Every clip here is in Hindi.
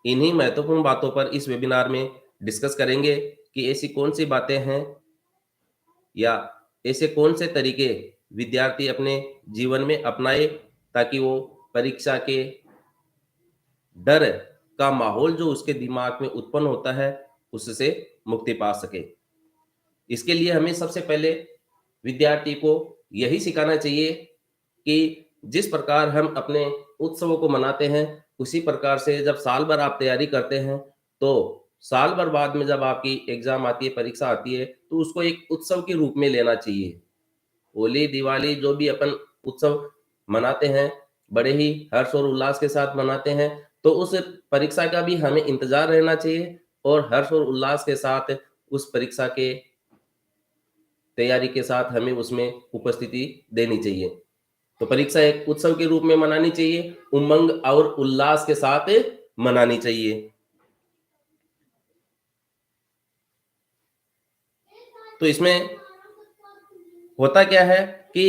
इन्हीं महत्वपूर्ण बातों पर इस वेबिनार में डिस्कस करेंगे कि ऐसी कौन सी बातें हैं या ऐसे कौन से तरीके विद्यार्थी अपने जीवन में अपनाए ताकि वो परीक्षा के डर का माहौल जो उसके दिमाग में उत्पन्न होता है उससे मुक्ति पा सके। इसके लिए हमें सबसे पहले विद्यार्थी को यही सिखाना चाहिए कि जिस प्रकार हम अपने उत्सवों को मनाते हैं उसी प्रकार से जब साल भर आप तैयारी करते हैं तो साल भर बाद में जब आपकी एग्जाम आती है, परीक्षा आती है, तो उसको एक उत्सव के रूप में लेना चाहिए। होली दिवाली जो भी अपन उत्सव मनाते हैं बड़े ही हर्ष और उल्लास के साथ मनाते हैं, तो उस परीक्षा का भी हमें इंतजार रहना चाहिए और हर्ष और उल्लास के साथ उस परीक्षा के तैयारी के साथ हमें उसमें उपस्थिति देनी चाहिए। तो परीक्षा एक उत्सव के रूप में मनानी चाहिए, उमंग और उल्लास के साथ मनानी चाहिए। तो इसमें होता क्या है कि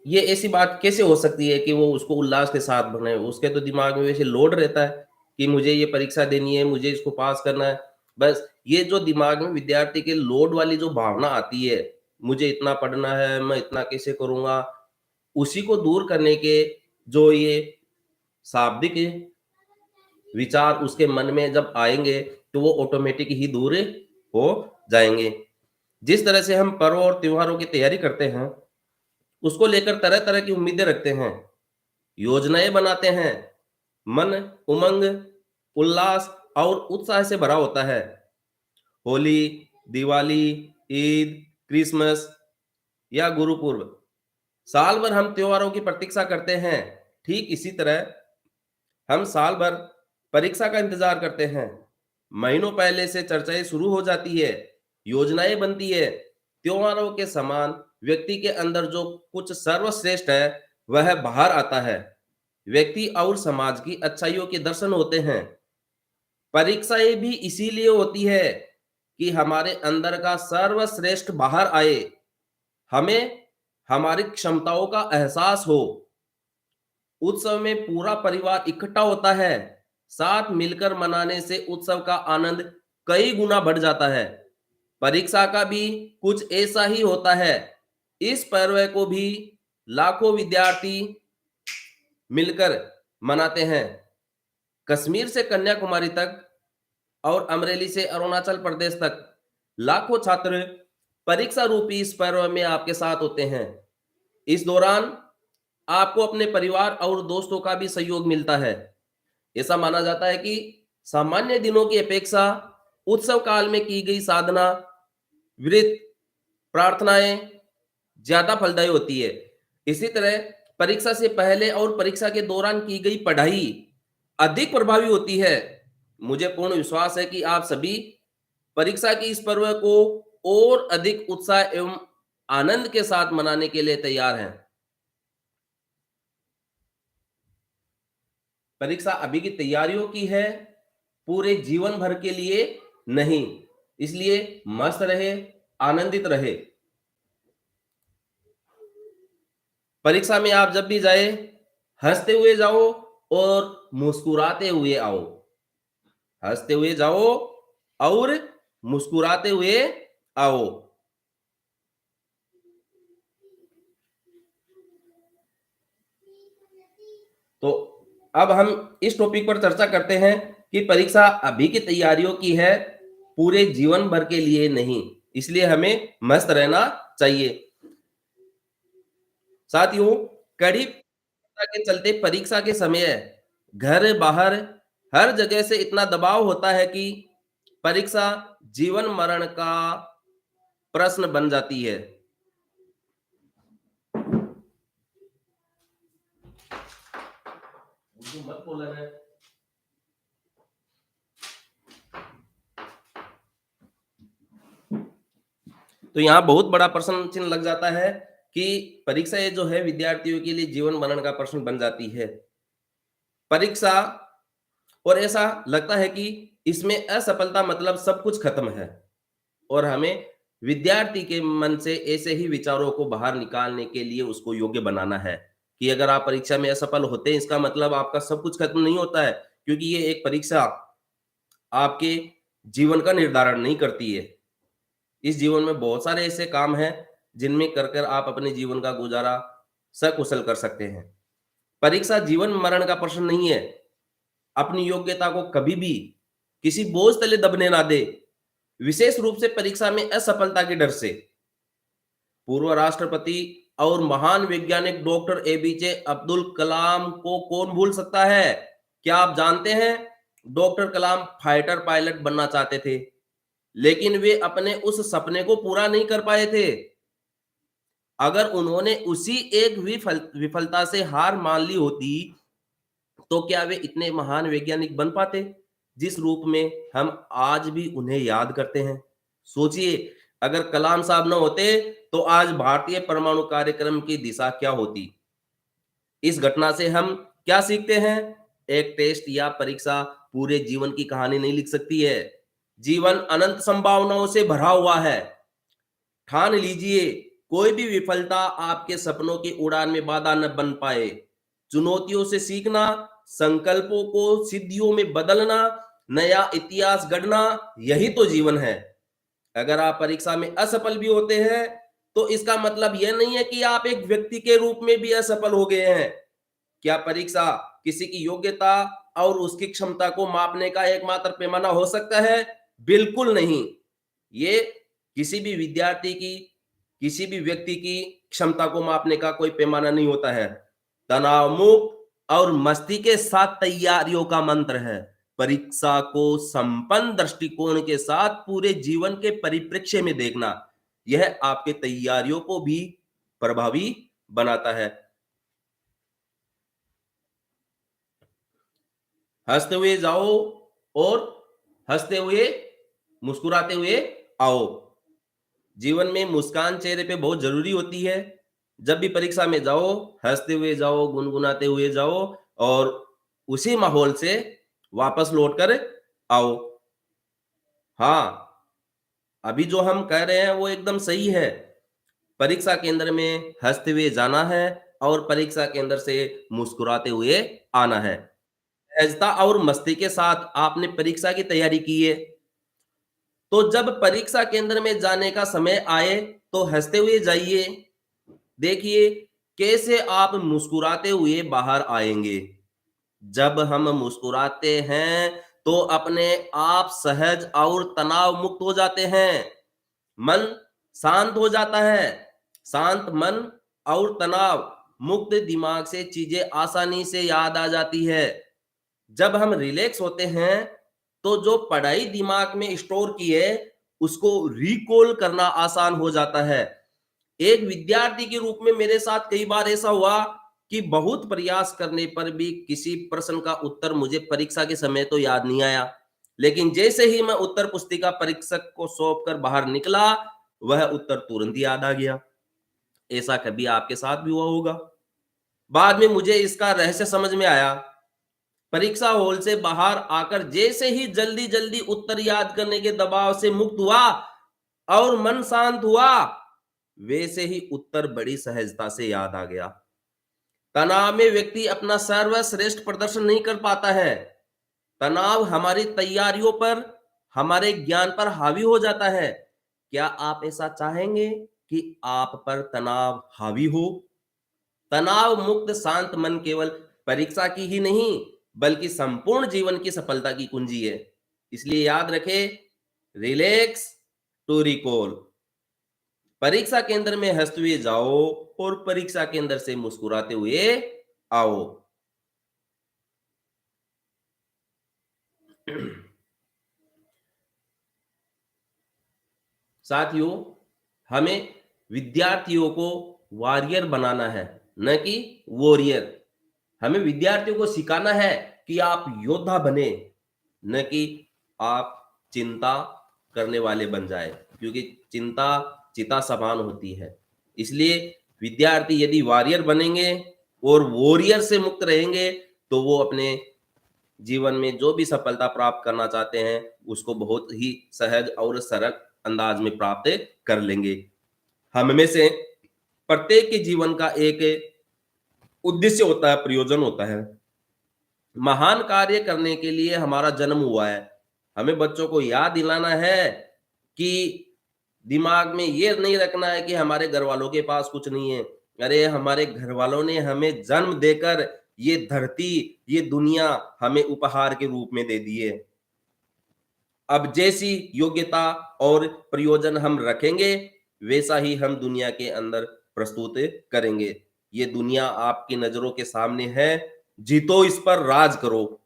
ये ऐसी बात कैसे हो सकती है कि वो उसको उल्लास के साथ बनाए? उसके तो दिमाग में वैसे लोड रहता है कि मुझे ये परीक्षा देनी है, मुझे इसको पास करना है। बस ये जो दिमाग में विद्यार्थी के लोड वाली जो भावना आती है, मुझे इतना पढ़ना है, मैं इतना कैसे करूँगा? उसी को दूर करने के जो ये शाब्दिक विचार उसके मन में जब आएँगे, तो वो ऑटोमेटिक ही दूर हो जाएँगे। जिस तरह से हम पर्व और त्योहारों की तैयारी करते हैं, उसको लेकर तरह-तरह की उम्मीदें रखते हैं, योजनाएँ बनाते हैं, मन उमंग, उल्लास और उत्साह से भरा होता है। होली, दिवाली, ईद, क्रिसमस या गुरुपर्व, साल भर हम त्योहारों की प्रतीक्षा करते हैं। ठीक इसी तरह हम साल भर परीक्षा का इंतजार करते हैं। महीनों पहले से चर्चाएं शुरू हो जाती है, योजनाएं बनती है। त्योहारों के समान व्यक्ति के अंदर जो कुछ सर्वश्रेष्ठ है वह बाहर आता है। व्यक्ति और समाज की अच्छाइयों के दर्शन होते हैं। परीक्षाएं भी इसीलिए होती है कि हमारे अंदर का सर्वश्रेष्ठ बाहर आए, हमें हमारी क्षमताओं का एहसास हो। उत्सव में पूरा परिवार इकट्ठा होता है। साथ मिलकर मनाने से उत्सव का आनंद कई गुना बढ़ जाता है। परीक्षा का भी कुछ ऐसा ही होता है। इस पर्व को भी लाखों विद्यार्थी मिलकर मनाते हैं। कश्मीर से कन्याकुमारी तक और अमरेली से अरुणाचल प्रदेश तक लाखों छात्र परीक्षा रूपी इस पर्व में आपके साथ होते हैं। इस दौरान आपको अपने परिवार और दोस्तों का भी सहयोग मिलता है। ऐसा माना जाता है कि सामान्य दिनों की अपेक्षा उत्सव काल में की गई साधना, व्रत, प्रार्थनाएं ज्यादा फलदायी होती है। इसी तरह परीक्षा से पहले और परीक्षा के दौरान की गई पढ़ाई अधिक प्रभावी होती है। मुझे पूर्ण विश्वास है कि आप सभी परीक्षा की इस पर्व को और अधिक उत्साह एवं आनंद के साथ मनाने के लिए तैयार हैं। परीक्षा अभी की तैयारियों की है, पूरे जीवन भर के लिए नहीं। इसलिए मस्त रहे, आनंदित रहे। परीक्षा में आप जब भी जाए, हंसते हुए जाओ और मुस्कुराते हुए आओ। हंसते हुए जाओ और मुस्कुराते हुए आओ। तो अब हम इस टॉपिक पर चर्चा करते हैं कि परीक्षा अभी की तैयारियों की है, पूरे जीवन भर के लिए नहीं। इसलिए हमें मस्त रहना चाहिए। साथियों, कड़ी के चलते परीक्षा के समय घर बाहर हर जगह से इतना दबाव होता है कि परीक्षा जीवन मरण का प्रश्न बन जाती है। मत बोला है। तो यहाँ बहुत बड़ा प्रश्न चिन्ह लग जाता है कि परीक्षा ये जो है विद्यार्थियों के लिए जीवन मरण का प्रश्न बन जाती है। परीक्षा और ऐसा लगता है कि इसमें असफलता मतलब सब कुछ खत्म है और हमें विद्यार्थी के मन से ऐसे ही विचारों को बाहर निकालने के लिए उसको योग्य बनाना है कि अगर आप परीक्षा में असफल होते हैं इसका मतलब आपका सब कुछ खत्म नहीं होता है, क्योंकि ये एक परीक्षा आपके जीवन का निर्धारण नहीं करती है। इस जीवन में बहुत सारे ऐसे काम हैं जिनमें कर कर आप अपने जीवन का गुजारा सकुशल कर सकते हैं। परीक्षा जीवन मरण का प्रश्न नहीं है। अपनी योग्यता को कभी भी किसी बोझ तले दबने ना दे, विशेष रूप से परीक्षा में असफलता के डर से। पूर्व राष्ट्रपति और महान वैज्ञानिक डॉक्टर एपीजे अब्दुल कलाम को कौन भूल सकता है? क्या आप जानते हैं डॉक्टर कलाम फाइटर पायलट बनना चाहते थे, लेकिन वे अपने उस सपने को पूरा नहीं कर पाए थे। अगर उन्होंने उसी एक विफलता से हार मान ली होती, तो क्या वे इतने महान वैज्ञानिक बन पाते जिस रूप में हम आज भी उन्हें याद करते हैं? सोचिए, अगर कलाम साहब न होते तो आज भारतीय परमाणु कार्यक्रम की दिशा क्या होती? इस घटना से हम क्या सीखते हैं? एक टेस्ट या परीक्षा पूरे जीवन की कहानी नहीं लिख सकती है। जीवन अनंत संभावनाओं से भरा हुआ है। ठान लीजिए, कोई भी विफलता आपके सपनों की उड़ान में बाधा न बन पाए। चुनौतियों से सीखना, संकल्पों को सिद्धियों में बदलना, नया इतिहास गढ़ना, यही तो जीवन है। अगर आप परीक्षा में असफल भी होते हैं, तो इसका मतलब यह नहीं है कि आप एक व्यक्ति के रूप में भी असफल हो गए हैं। क्या परीक्षा किसी की योग्यता और उसकी क्षमता को मापने का एकमात्र पैमाना हो सकता है? बिल्कुल नहीं। ये किसी भी विद्यार्थी की, किसी भी व्यक्ति की क्षमता को मापने का कोई पैमाना नहीं होता है। तनाव मुक्त और मस्ती के साथ तैयारियों का मंत्र है। परीक्षा को संपन्न दृष्टिकोण के साथ पूरे जीवन के परिप्रेक्ष्य में देखना, यह आपके तैयारियों को भी प्रभावी बनाता है। हंसते हुए जाओ और हंसते हुए, मुस्कुराते हुए आओ। जीवन में मुस्कान चेहरे पे बहुत जरूरी होती है। जब भी परीक्षा में जाओ, हंसते हुए जाओ, गुनगुनाते हुए जाओ और उसी माहौल से वापस लौट कर आओ। हाँ, अभी जो हम कह रहे हैं वो एकदम सही है। परीक्षा केंद्र में हंसते हुए जाना है और परीक्षा केंद्र से मुस्कुराते हुए आना है। सहजता और मस्ती के साथ आपने परीक्षा की तैयारी की है, तो जब परीक्षा केंद्र में जाने का समय आए तो हंसते हुए जाइए। देखिए कैसे आप मुस्कुराते हुए बाहर आएंगे। जब हम मुस्कुराते हैं तो अपने आप सहज और तनाव मुक्त हो जाते हैं। मन शांत हो जाता है। शांत मन और तनाव मुक्त दिमाग से चीजें आसानी से याद आ जाती है। जब हम रिलैक्स होते हैं तो जो पढ़ाई दिमाग में स्टोर की है उसको रिकॉल करना आसान हो जाता है। एक विद्यार्थी के रूप में मेरे साथ कई बार ऐसा हुआ कि बहुत प्रयास करने पर भी किसी प्रश्न का उत्तर मुझे परीक्षा के समय तो याद नहीं आया, लेकिन जैसे ही मैं उत्तर पुस्तिका परीक्षक को सौंप कर बाहर निकला, वह उत्तर तुरंत याद आ गया। ऐसा कभी आपके साथ भी हुआ होगा। बाद में मुझे इसका रहस्य समझ में आया। परीक्षा हॉल से बाहर आकर जैसे ही जल्दी जल्दी उत्तर याद करने के दबाव से मुक्त हुआ और मन शांत हुआ, वैसे ही उत्तर बड़ी सहजता से याद आ गया। तनाव में व्यक्ति अपना सर्वश्रेष्ठ प्रदर्शन नहीं कर पाता है। तनाव हमारी तैयारियों पर, हमारे ज्ञान पर हावी हो जाता है। क्या आप ऐसा चाहेंगे कि आप पर तनाव हावी हो? तनाव मुक्त शांत मन केवल परीक्षा की ही नहीं, बल्कि संपूर्ण जीवन की सफलता की कुंजी है। इसलिए याद रखें, रिलैक्स टू रिकॉल। परीक्षा केंद्र में हंसते हुए जाओ और परीक्षा केंद्र से मुस्कुराते हुए आओ। साथियों, हमें विद्यार्थियों को वॉरियर बनाना है, न कि वॉरियर। हमें विद्यार्थियों को सिखाना है कि आप योद्धा बने, न कि आप चिंता करने वाले बन जाए, क्योंकि चिंता चिता समान होती है। इसलिए विद्यार्थी यदि वॉरियर बनेंगे और वॉरियर से मुक्त रहेंगे, तो वो अपने जीवन में जो भी सफलता प्राप्त करना चाहते हैं उसको बहुत ही सहज और सरल अंदाज में प्राप्त कर लेंगे। हम में से प्रत्येक के जीवन का एक उद्देश्य होता है, प्रयोजन होता है। महान कार्य करने के लिए हमारा जन्म हुआ है। हमें बच्चों को याद दिलाना है कि दिमाग में ये नहीं रखना है कि हमारे घर वालों के पास कुछ नहीं है। अरे हमारे घर वालों ने हमें जन्म देकर ये धरती, ये दुनिया हमें उपहार के रूप में दे दी है। अब जैसी योग्यता और प्रयोजन हम रखेंगे, वैसा ही हम दुनिया के अंदर प्रस्तुत करेंगे। ये दुनिया आपकी नज़रों के सामने है, जीतो इस पर राज करो।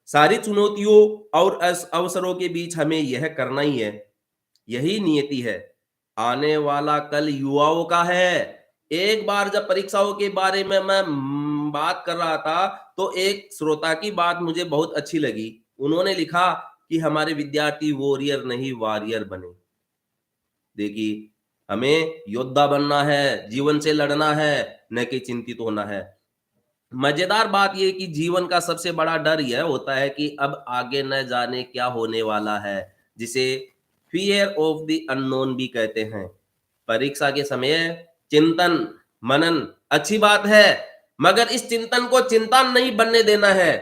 सारी चुनौतियों और अवसरों के बीच हमें यह करना ही है। यही नियति है। आने वाला कल युवाओं का है। एक बार जब परीक्षाओं के बारे में मैं बात कर रहा था, तो एक श्रोता की बात मुझे बहुत अच्छी लगी। उन्होंने लिखा कि हमारे विद्यार्थी वॉरियर नहीं वॉरियर बने। देखिए, हमें योद्धा बनना है, जीवन से लड़ना है, न कि चिंतित होना है। मजेदार बात ये कि जीवन का सबसे बड़ा डर यह होता है कि अब आगे न जाने क्या होने वाला है, जिसे फियर ऑफ द अननोन भी कहते हैं। परीक्षा के समय चिंतन, मनन अच्छी बात है, मगर इस चिंतन को चिंता नहीं बनने देना है।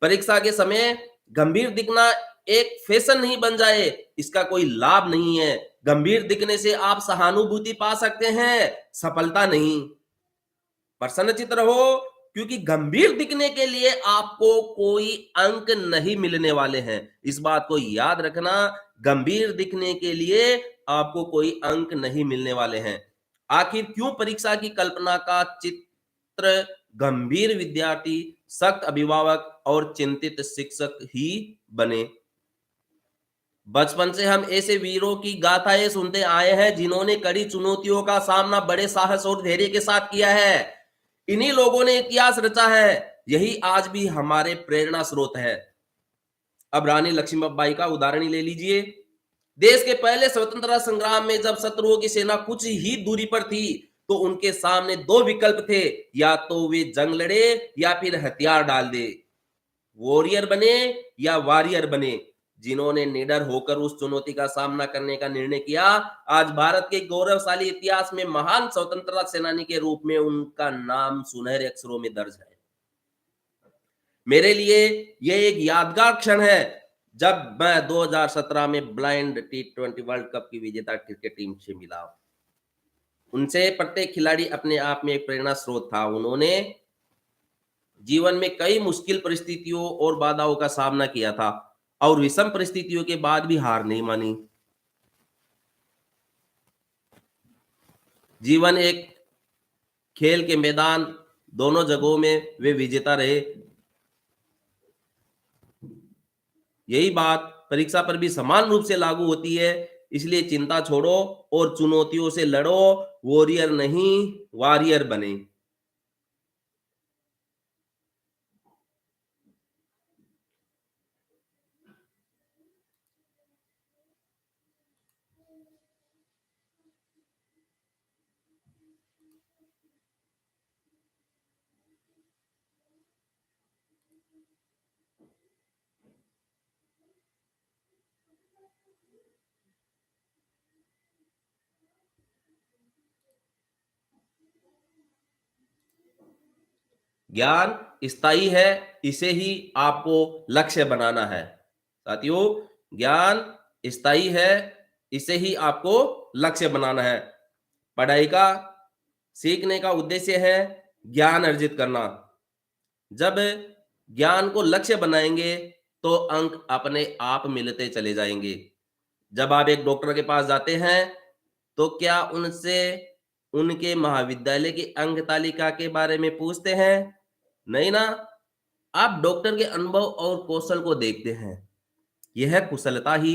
परीक्षा के समय गंभीर दिखना एक फैशन नहीं बन जाए, इसका कोई लाभ नहीं है। गंभीर दिखने से आप सहानुभूति पा सकते हैं, सफलता नहीं। प्रसन्नचित्त रहो, क्योंकि गंभीर दिखने के लिए आपको कोई अंक नहीं मिलने वाले हैं। इस बात को याद रखना, गंभीर दिखने के लिए आपको कोई अंक नहीं मिलने वाले हैं। आखिर क्यों परीक्षा की कल्पना का चित्र गंभीर विद्यार्थी, सख्त अभिभावक और चिंतित शिक्षक ही बने? बचपन से हम ऐसे वीरों की गाथाएं सुनते आए हैं जिन्होंने कड़ी चुनौतियों का सामना बड़े साहस और धैर्य के साथ किया है। इन्हीं लोगों ने इतिहास रचा है। यही आज भी हमारे प्रेरणा स्रोत है। अब रानी लक्ष्मीबाई का उदाहरण ही ले लीजिए। देश के पहले स्वतंत्रता संग्राम में जब शत्रुओं की सेना कुछ ही दूरी पर थी, तो उनके सामने दो विकल्प थे, या तो वे जंग लड़े या फिर हथियार डाल दे। वॉरियर बने या वॉरियर बने। जिन्होंने निडर होकर उस चुनौती का सामना करने का निर्णय किया, आज भारत के गौरवशाली इतिहास में महान स्वतंत्रता सेनानी के रूप में उनका नाम सुनहरे अक्षरों में दर्ज है। मेरे लिए यह एक यादगार क्षण है जब मैं 2017 में ब्लाइंड T20 वर्ल्ड कप की विजेता क्रिकेट टीम से मिला। उनसे प्रत्येक खिलाड़ी अपने आप में एक प्रेरणा स्रोत था। उन्होंने जीवन में कई मुश्किल परिस्थितियों और बाधाओं का सामना किया था, और विषम परिस्थितियों के बाद भी हार नहीं मानी। जीवन एक खेल के मैदान, दोनों जगहों में वे विजेता रहे। यही बात परीक्षा पर भी समान रूप से लागू होती है। इसलिए चिंता छोड़ो और चुनौतियों से लड़ो। वॉरियर नहीं, वॉरियर बने। ज्ञान स्थायी है, इसे ही आपको लक्ष्य बनाना है। साथियों, ज्ञान स्थायी है, इसे ही आपको लक्ष्य बनाना है। पढ़ाई का, सीखने का उद्देश्य है ज्ञान अर्जित करना। जब ज्ञान को लक्ष्य बनाएंगे, तो अंक अपने आप मिलते चले जाएंगे। जब आप एक डॉक्टर के पास जाते हैं, तो क्या उनसे उनके महाविद्यालय की अंक तालिका के बारे में पूछते हैं? नहीं ना। आप डॉक्टर के अनुभव और कौशल को देखते हैं। यह कुशलता ही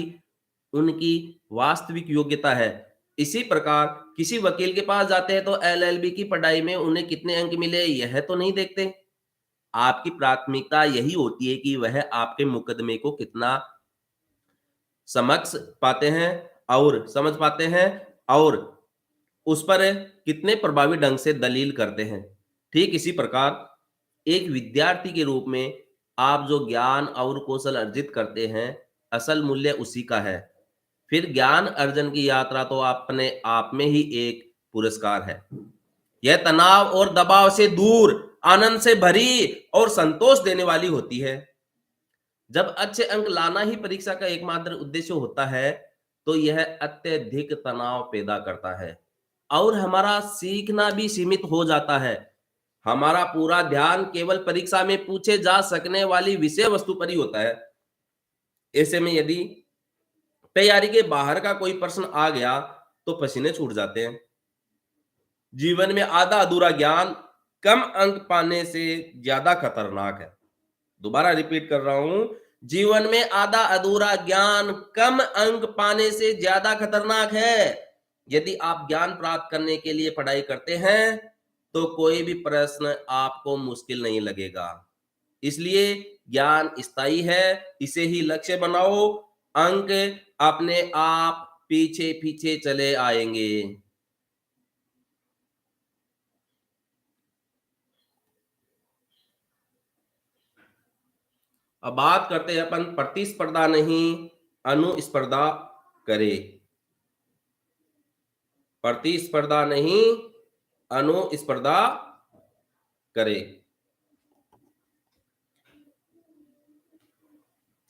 उनकी वास्तविक योग्यता है। इसी प्रकार किसी वकील के पास जाते हैं, तो एलएलबी की पढ़ाई में उन्हें कितने अंक मिले यह तो नहीं देखते। आपकी प्राथमिकता यही होती है कि वह आपके मुकदमे को कितना समक्ष पाते हैं और समझ पाते हैं, और उस पर कितने प्रभावी ढंग से दलील करते हैं। ठीक इसी प्रकार एक विद्यार्थी के रूप में आप जो ज्ञान और कौशल अर्जित करते हैं, असल मूल्य उसी का है। फिर ज्ञान अर्जन की यात्रा तो अपने आप में ही एक पुरस्कार है। यह तनाव और दबाव से दूर, आनंद से भरी और संतोष देने वाली होती है। जब अच्छे अंक लाना ही परीक्षा का एकमात्र उद्देश्य होता है, तो यह अत्यधिक तनाव पैदा करता है और हमारा सीखना भी सीमित हो जाता है। हमारा पूरा ध्यान केवल परीक्षा में पूछे जा सकने वाली विषय वस्तु पर ही होता है। ऐसे में यदि तैयारी के बाहर का कोई प्रश्न आ गया, तो पसीने छूट जाते हैं। जीवन में आधा अधूरा ज्ञान कम अंक पाने से ज्यादा खतरनाक है। दोबारा रिपीट कर रहा हूं, जीवन में आधा अधूरा ज्ञान कम अंक पाने से ज्यादा खतरनाक है। यदि आप ज्ञान प्राप्त करने के लिए पढ़ाई करते हैं, तो कोई भी प्रश्न आपको मुश्किल नहीं लगेगा। इसलिए ज्ञान स्थायी है, इसे ही लक्ष्य बनाओ। अंक अपने आप पीछे पीछे चले आएंगे। अब बात करते हैं अपन प्रतिस्पर्धा नहीं, अनुस्पर्धा करे। प्रतिस्पर्धा नहीं, अनुस्पर्धा करे।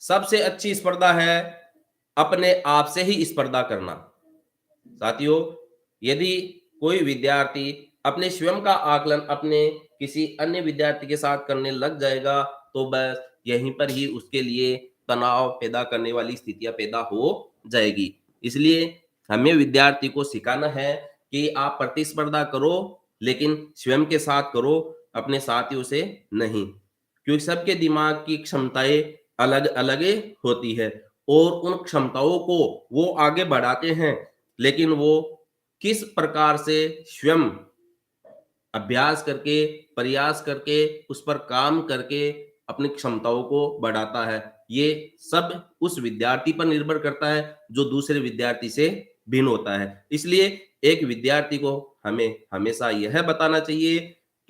सबसे अच्छी स्पर्धा है अपने आप से ही स्पर्धा करना। साथियों, यदि कोई विद्यार्थी अपने स्वयं का आकलन अपने किसी अन्य विद्यार्थी के साथ करने लग जाएगा, तो बस यहीं पर ही उसके लिए तनाव पैदा करने वाली स्थितियां पैदा हो जाएगी। इसलिए हमें विद्यार्थी को सिखाना है कि आप प्रतिस्पर्धा करो, लेकिन स्वयं के साथ करो, अपने साथियों से नहीं। क्योंकि सबके दिमाग की क्षमताएं अलग अलग होती है और उन क्षमताओं को वो आगे बढ़ाते हैं, लेकिन वो किस प्रकार से स्वयं अभ्यास करके, प्रयास करके, उस पर काम करके अपनी क्षमताओं को बढ़ाता है, ये सब उस विद्यार्थी पर निर्भर करता है जो दूसरे विद्यार्थी से भिन्न होता है। इसलिए एक विद्यार्थी को हमें हमेशा यह बताना चाहिए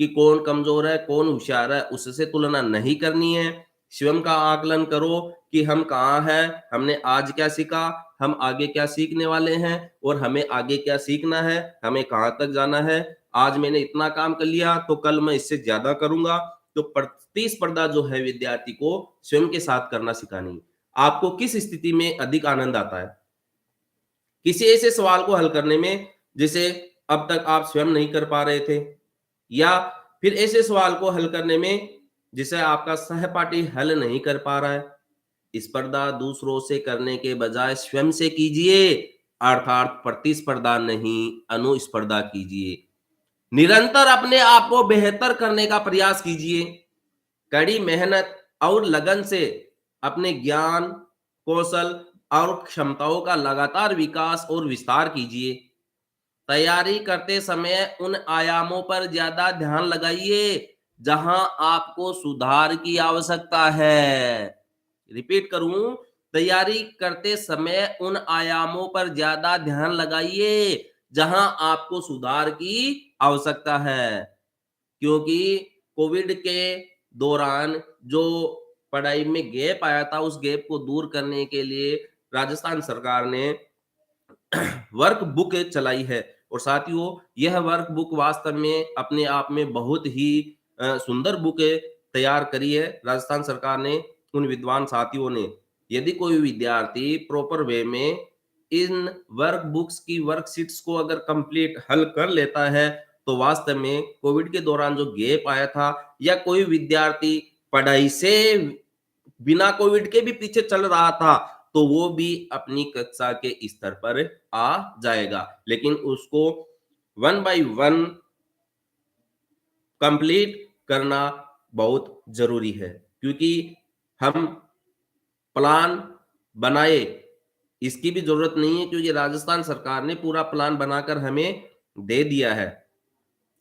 कि कौन कमजोर है, कौन होशियार है, उससे तुलना नहीं करनी है। स्वयं का आकलन करो कि हम कहाँ हैं, हमने आज क्या सीखा, हम आगे क्या सीखने वाले हैं और हमें आगे क्या सीखना है, हमें कहाँ तक जाना है। आज मैंने इतना काम कर लिया, तो कल मैं इससे ज्यादा करूंगा। तो प्रतिस्पर्धा जो है विद्यार्थी को स्वयं के साथ करना सिखानी है। आपको किस स्थिति में अधिक आनंद आता है? किसी ऐसे सवाल को हल करने में जिसे अब तक आप स्वयं नहीं कर पा रहे थे, या फिर ऐसे सवाल को हल करने में जिसे आपका सहपाठी हल नहीं कर पा रहा है। स्पर्धा दूसरों से करने के बजाय स्वयं से कीजिए, अर्थात प्रतिस्पर्धा नहीं, अनुस्पर्धा कीजिए। निरंतर अपने आप को बेहतर करने का प्रयास कीजिए। कड़ी मेहनत और लगन से अपने ज्ञान, कौशल और क्षमताओं का लगातार विकास और विस्तार कीजिए। तैयारी करते समय उन आयामों पर ज्यादा ध्यान लगाइए जहां आपको सुधार की आवश्यकता है। रिपीट करूं, तैयारी करते समय उन आयामों पर ज्यादा ध्यान लगाइए जहां आपको सुधार की आवश्यकता है। क्योंकि कोविड के दौरान जो पढ़ाई में गैप आया था, उस गैप को दूर करने के लिए राजस्थान सरकार ने वर्क बुक चलाई है। और साथियों, यह वर्क बुक वास्तव में अपने आप में बहुत ही सुंदर बुक तैयार करी है राजस्थान सरकार ने, उन विद्वान साथियों ने। यदि कोई विद्यार्थी प्रॉपर वे में इन वर्क बुक्स की वर्कशीट्स को अगर कंप्लीट हल कर लेता है, तो वास्तव में कोविड के दौरान जो गैप आया था, या कोई विद्यार्थी पढ़ाई से बिना कोविड के भी पीछे चल रहा था, तो वो भी अपनी कक्षा के स्तर पर आ जाएगा। लेकिन उसको वन बाय वन कंप्लीट करना बहुत जरूरी है। क्योंकि हम प्लान बनाए, इसकी भी जरूरत नहीं है, क्योंकि राजस्थान सरकार ने पूरा प्लान बनाकर हमें दे दिया है।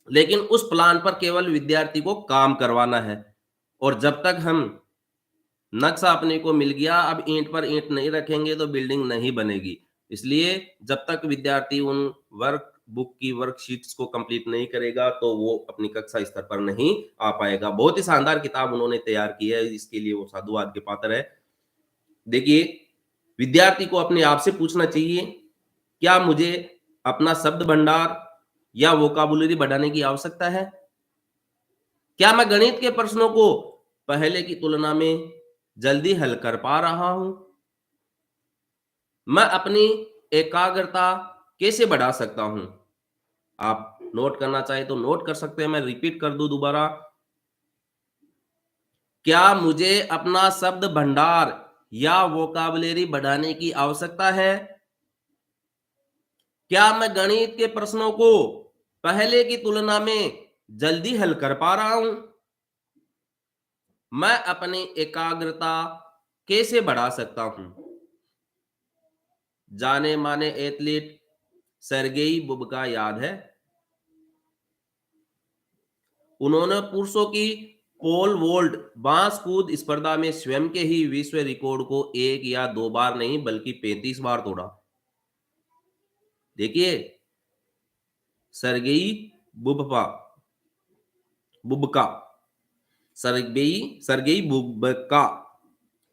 लेकिन उस प्लान पर केवल विद्यार्थी को काम करवाना है। और जब तक हम नक्शा अपने को मिल गया, अब ईंट पर ईंट नहीं रखेंगे तो बिल्डिंग नहीं बनेगी। इसलिए जब तक विद्यार्थी उन वर्क बुक की वर्कशीट्स को कंप्लीट नहीं करेगा, तो वो अपनी कक्षा स्तर पर नहीं आ पाएगा। बहुत ही शानदार किताब उन्होंने तैयार की है, इसके लिए वो साधुवाद के पात्र है। देखिए, विद्यार्थी को अपने आप से पूछना चाहिए, क्या मुझे अपना शब्द भंडार या वोकाबुलरी बढ़ाने की आवश्यकता है? क्या मैं गणित के प्रश्नों को पहले की तुलना में जल्दी हल कर पा रहा हूं? मैं अपनी एकाग्रता कैसे बढ़ा सकता हूं? आप नोट करना चाहें तो नोट कर सकते हैं, मैं रिपीट कर दूं दोबारा। क्या मुझे अपना शब्द भंडार या वोकाबुलरी बढ़ाने की आवश्यकता है? क्या मैं गणित के प्रश्नों को पहले की तुलना में जल्दी हल कर पा रहा हूं? मैं अपनी एकाग्रता कैसे बढ़ा सकता हूं? जाने माने एथलीट सर्गेई बुबका याद है? उन्होंने पुरुषों की पोल वोल्ट बांस कूद स्पर्धा में स्वयं के ही विश्व रिकॉर्ड को 1 या 2 बार नहीं बल्कि 35 बार तोड़ा। देखिए, Sergey Bubka Bubka Sergey Sergey Bubka,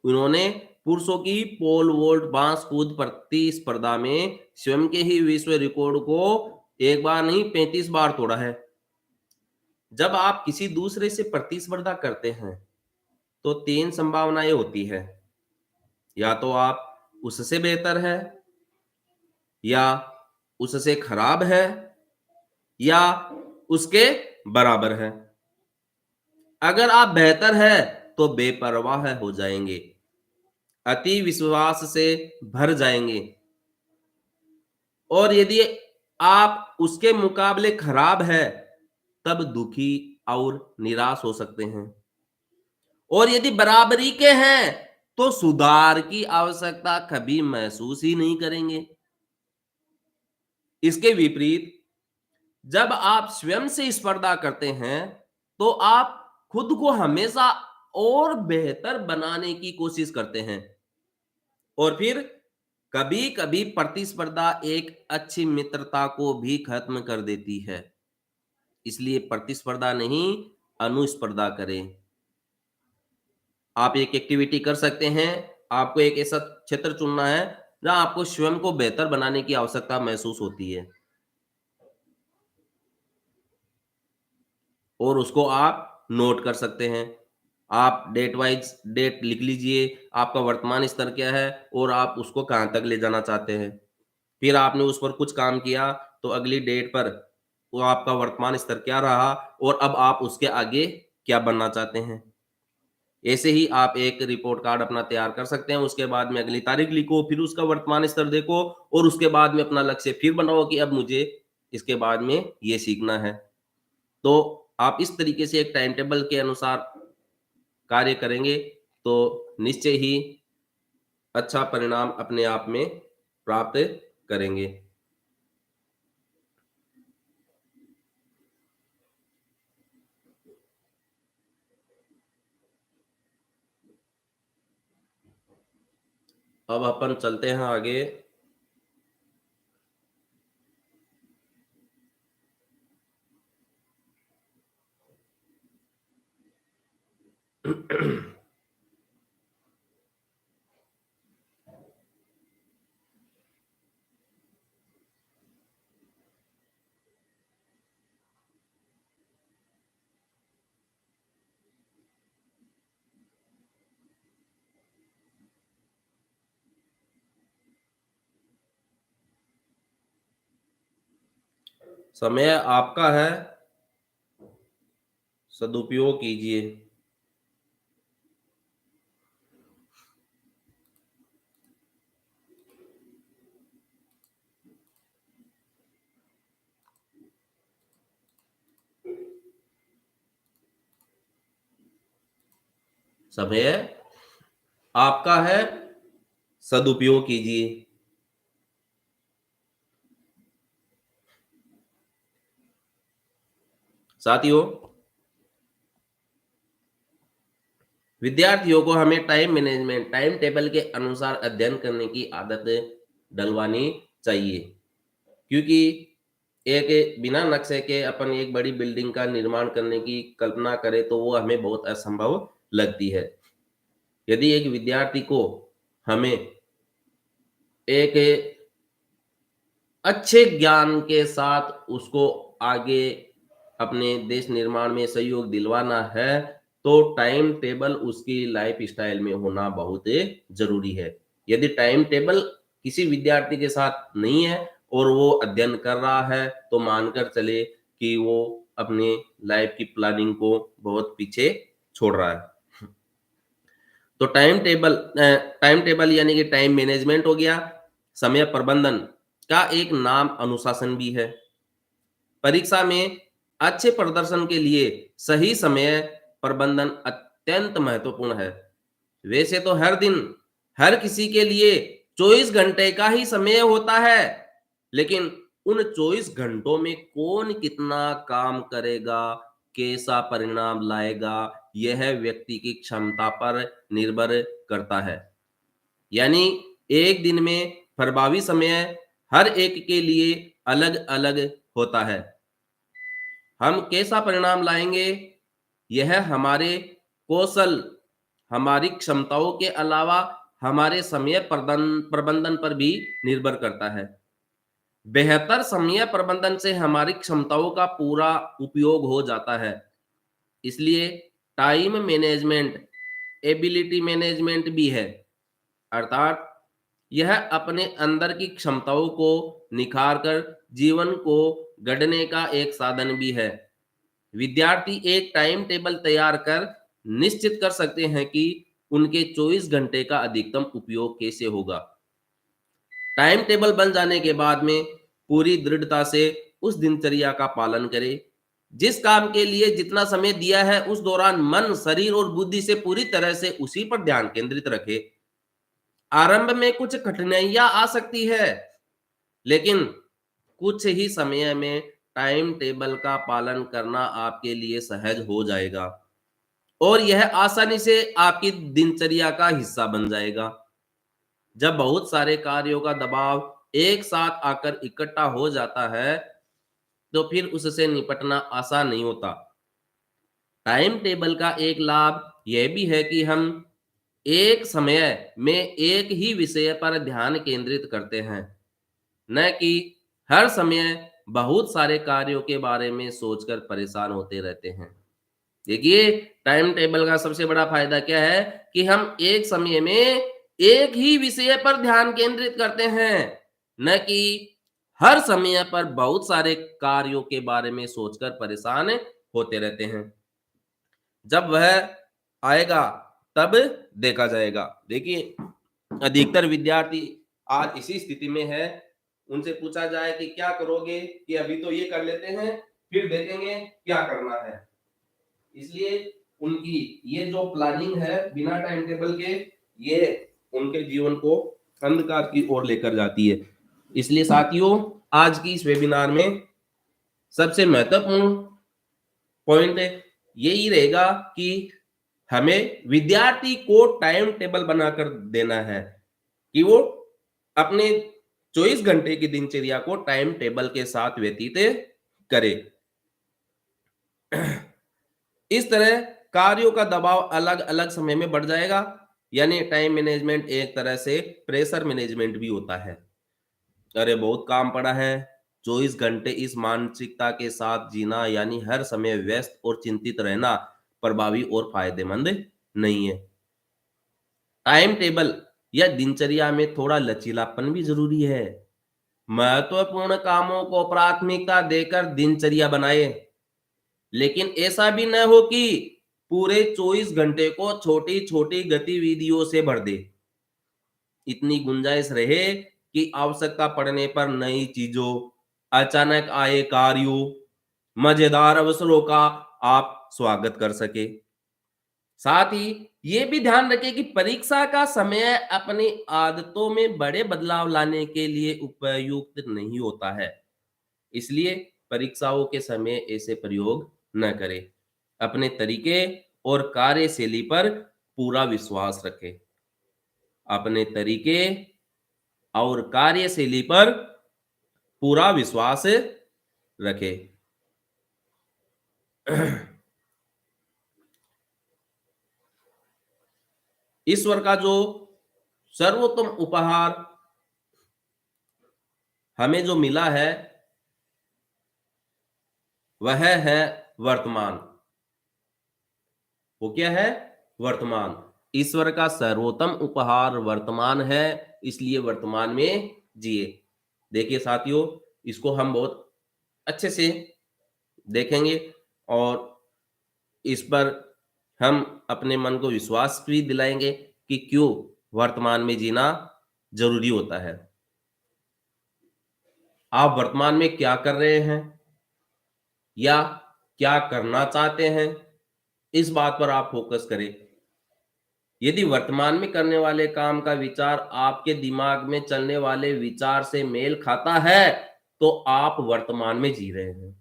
उन्होंने पुरुषों की पोल वोल्ट बांस कूद प्रतिस्पर्धा में स्वयं के ही विश्व रिकॉर्ड को 1 बार नहीं 35 बार तोड़ा है। जब आप किसी दूसरे से प्रतिस्पर्धा करते हैं तो 3 संभावनाएं होती है, या तो आप उससे बेहतर है, या उससे खराब है, या उसके बराबर है। अगर आप बेहतर है तो बेपरवाह हो जाएंगे, अति विश्वास से भर जाएंगे, और यदि आप उसके मुकाबले खराब है तब दुखी और निराश हो सकते हैं, और यदि बराबरी के हैं तो सुधार की आवश्यकता कभी महसूस ही नहीं करेंगे। इसके विपरीत, जब आप स्वयं से स्पर्धा करते हैं तो आप खुद को हमेशा और बेहतर बनाने की कोशिश करते हैं, और फिर कभी कभी प्रतिस्पर्धा एक अच्छी मित्रता को भी खत्म कर देती है। इसलिए प्रतिस्पर्धा नहीं, अनुस्पर्धा करें। आप एक एक्टिविटी कर सकते हैं। आपको एक ऐसा क्षेत्र चुनना है जहां आपको स्वयं को बेहतर बनाने की आवश्यकता महसूस होती है, और उसको आप नोट कर सकते हैं। आप डेट वाइज डेट लिख लीजिए, आपका वर्तमान स्तर क्या है और आप उसको कहाँ तक ले जाना चाहते हैं। फिर आपने उस पर कुछ काम किया तो अगली डेट पर वो आपका वर्तमान स्तर क्या रहा और अब आप उसके आगे क्या बनना चाहते हैं। ऐसे ही आप एक रिपोर्ट कार्ड अपना तैयार कर सकते हैं। उसके बाद में अगली तारीख लिखो, फिर उसका वर्तमान स्तर देखो, और उसके बाद में अपना लक्ष्य फिर बनाओ कि अब मुझे इसके बाद में ये सीखना है। तो आप इस तरीके से एक टाइम टेबल के अनुसार कार्य करेंगे तो निश्चय ही अच्छा परिणाम अपने आप में प्राप्त करेंगे। अब अपन चलते हैं आगे। समय आपका है, सदुपयोग कीजिए। समय आपका है, सदुपयोग कीजिए। साथियों, विद्यार्थियों को हमें टाइम मैनेजमेंट, टाइम टेबल के अनुसार अध्ययन करने की आदत डलवानी चाहिए, क्योंकि एक बिना नक्शे के अपन एक बड़ी बिल्डिंग का निर्माण करने की कल्पना करें तो वो हमें बहुत असंभव लगती है। यदि एक विद्यार्थी को हमें एक अच्छे ज्ञान के साथ उसको आगे अपने देश निर्माण में सहयोग दिलवाना है तो टाइम टेबल उसकी लाइफ स्टाइल में होना बहुत जरूरी है। यदि टाइम टेबल किसी विद्यार्थी के साथ नहीं है और वो अध्ययन कर रहा है, तो मानकर चले कि वो अपने लाइफ की प्लानिंग को बहुत पीछे छोड़ रहा है। तो टाइम टेबल यानी कि टाइम मैनेजमेंट हो गया। समय प्रबंधन का एक नाम अनुशासन भी है। परीक्षा में अच्छे प्रदर्शन के लिए सही समय प्रबंधन अत्यंत महत्वपूर्ण है। वैसे तो हर दिन हर किसी के लिए 24 घंटे का ही समय होता है, लेकिन उन 24 घंटों में कौन कितना काम करेगा, कैसा परिणाम लाएगा, यह व्यक्ति की क्षमता पर निर्भर करता है। यानी एक दिन में प्रभावी समय हर एक के लिए अलग अलग होता है। हम कैसा परिणाम लाएंगे, यह हमारे कौशल, हमारी क्षमताओं के अलावा हमारे समय प्रबंधन पर भी निर्भर करता है। बेहतर समय प्रबंधन से हमारी क्षमताओं का पूरा उपयोग हो जाता है। इसलिए टाइम मैनेजमेंट एबिलिटी मैनेजमेंट भी है, अर्थात यह अपने अंदर की क्षमताओं को निखार कर जीवन को गढ़ने का एक साधन भी है। विद्यार्थी एक टाइम टेबल तैयार कर निश्चित कर सकते हैं कि उनके 24 घंटे का अधिकतम उपयोग कैसे होगा। टाइम टेबल बन जाने के बाद में पूरी दृढ़ता से उस दिनचर्या का पालन करें। जिस काम के लिए जितना समय दिया है उस दौरान मन, शरीर और बुद्धि से पूरी तरह से उसी पर ध्यान केंद्रित रखें। आरंभ में कुछ कठिनाइयां आ सकती है, लेकिन कुछ ही समय में टाइम टेबल का पालन करना आपके लिए सहज हो जाएगा और यह आसानी से आपकी दिनचर्या का हिस्सा बन जाएगा। जब बहुत सारे कार्यों का दबाव एक साथ आकर इकट्ठा हो जाता है, तो फिर उससे निपटना आसान नहीं होता। टाइम टेबल का एक लाभ यह भी है कि हम एक समय में एक ही विषय पर ध्यान केंद्रित करते हैं, न कि हर समय बहुत सारे कार्यों के बारे में सोचकर परेशान होते रहते हैं। देखिए, टाइम टेबल का सबसे बड़ा फायदा क्या है कि हम एक समय में एक ही विषय पर ध्यान केंद्रित करते हैं, न कि हर समय पर बहुत सारे कार्यों के बारे में सोचकर परेशान होते रहते हैं। जब वह आएगा तब देखा जाएगा। देखिए, अधिकतर विद्यार्थी आज इसी स्थिति में है। उनसे पूछा जाए कि क्या करोगे, कि अभी तो ये कर लेते हैं, फिर देखेंगे क्या करना है। इसलिए उनकी ये जो प्लानिंग है बिना टाइम टेबल के, ये उनके जीवन को अंधकार की ओर लेकर जाती है। इसलिए साथियों, आज की इस वेबिनार में सबसे महत्वपूर्ण पॉइंट यही रहेगा कि हमें विद्यार्थी को टाइम टेबल बनाकर देना है कि वो अपने 24 घंटे की दिनचर्या को टाइम टेबल के साथ व्यतीत करे। इस तरह कार्यों का दबाव अलग अलग समय में बढ़ जाएगा। यानी टाइम मैनेजमेंट एक तरह से प्रेशर मैनेजमेंट भी होता है। अरे बहुत काम पड़ा है, 24 घंटे इस मानसिकता के साथ जीना यानी हर समय व्यस्त और चिंतित रहना प्रभावी और फायदेमंद नहीं है। टाइम टेबल या दिनचर्या में थोड़ा लचीलापन भी जरूरी है। महत्वपूर्ण कामों को प्राथमिकता देकर दिनचर्या बनाए, लेकिन ऐसा भी न हो कि पूरे 24 घंटे को छोटी छोटी गतिविधियों से भर दे। इतनी गुंजाइश रहे कि आवश्यकता पड़ने पर नई चीजों, अचानक आए कार्यों, मजेदार अवसरों का आप स्वागत कर सके। साथ ही ये भी ध्यान रखें कि परीक्षा का समय अपनी आदतों में बड़े बदलाव लाने के लिए उपयुक्त नहीं होता है। इसलिए परीक्षाओं के समय ऐसे प्रयोग न करें। अपने तरीके और कार्यशैली पर पूरा विश्वास रखें। अपने तरीके और कार्यशैली पर पूरा विश्वास रखें। ईश्वर का जो सर्वोत्तम उपहार हमें जो मिला है, वह है वर्तमान। वो क्या है? वर्तमान। ईश्वर का सर्वोत्तम उपहार वर्तमान है, इसलिए वर्तमान में जिए। देखिए साथियों, इसको हम बहुत अच्छे से देखेंगे और इस पर हम अपने मन को विश्वास भी दिलाएंगे कि क्यों वर्तमान में जीना जरूरी होता है। आप वर्तमान में क्या कर रहे हैं या क्या करना चाहते हैं, इस बात पर आप फोकस करें। यदि वर्तमान में करने वाले काम का विचार आपके दिमाग में चलने वाले विचार से मेल खाता है, तो आप वर्तमान में जी रहे हैं।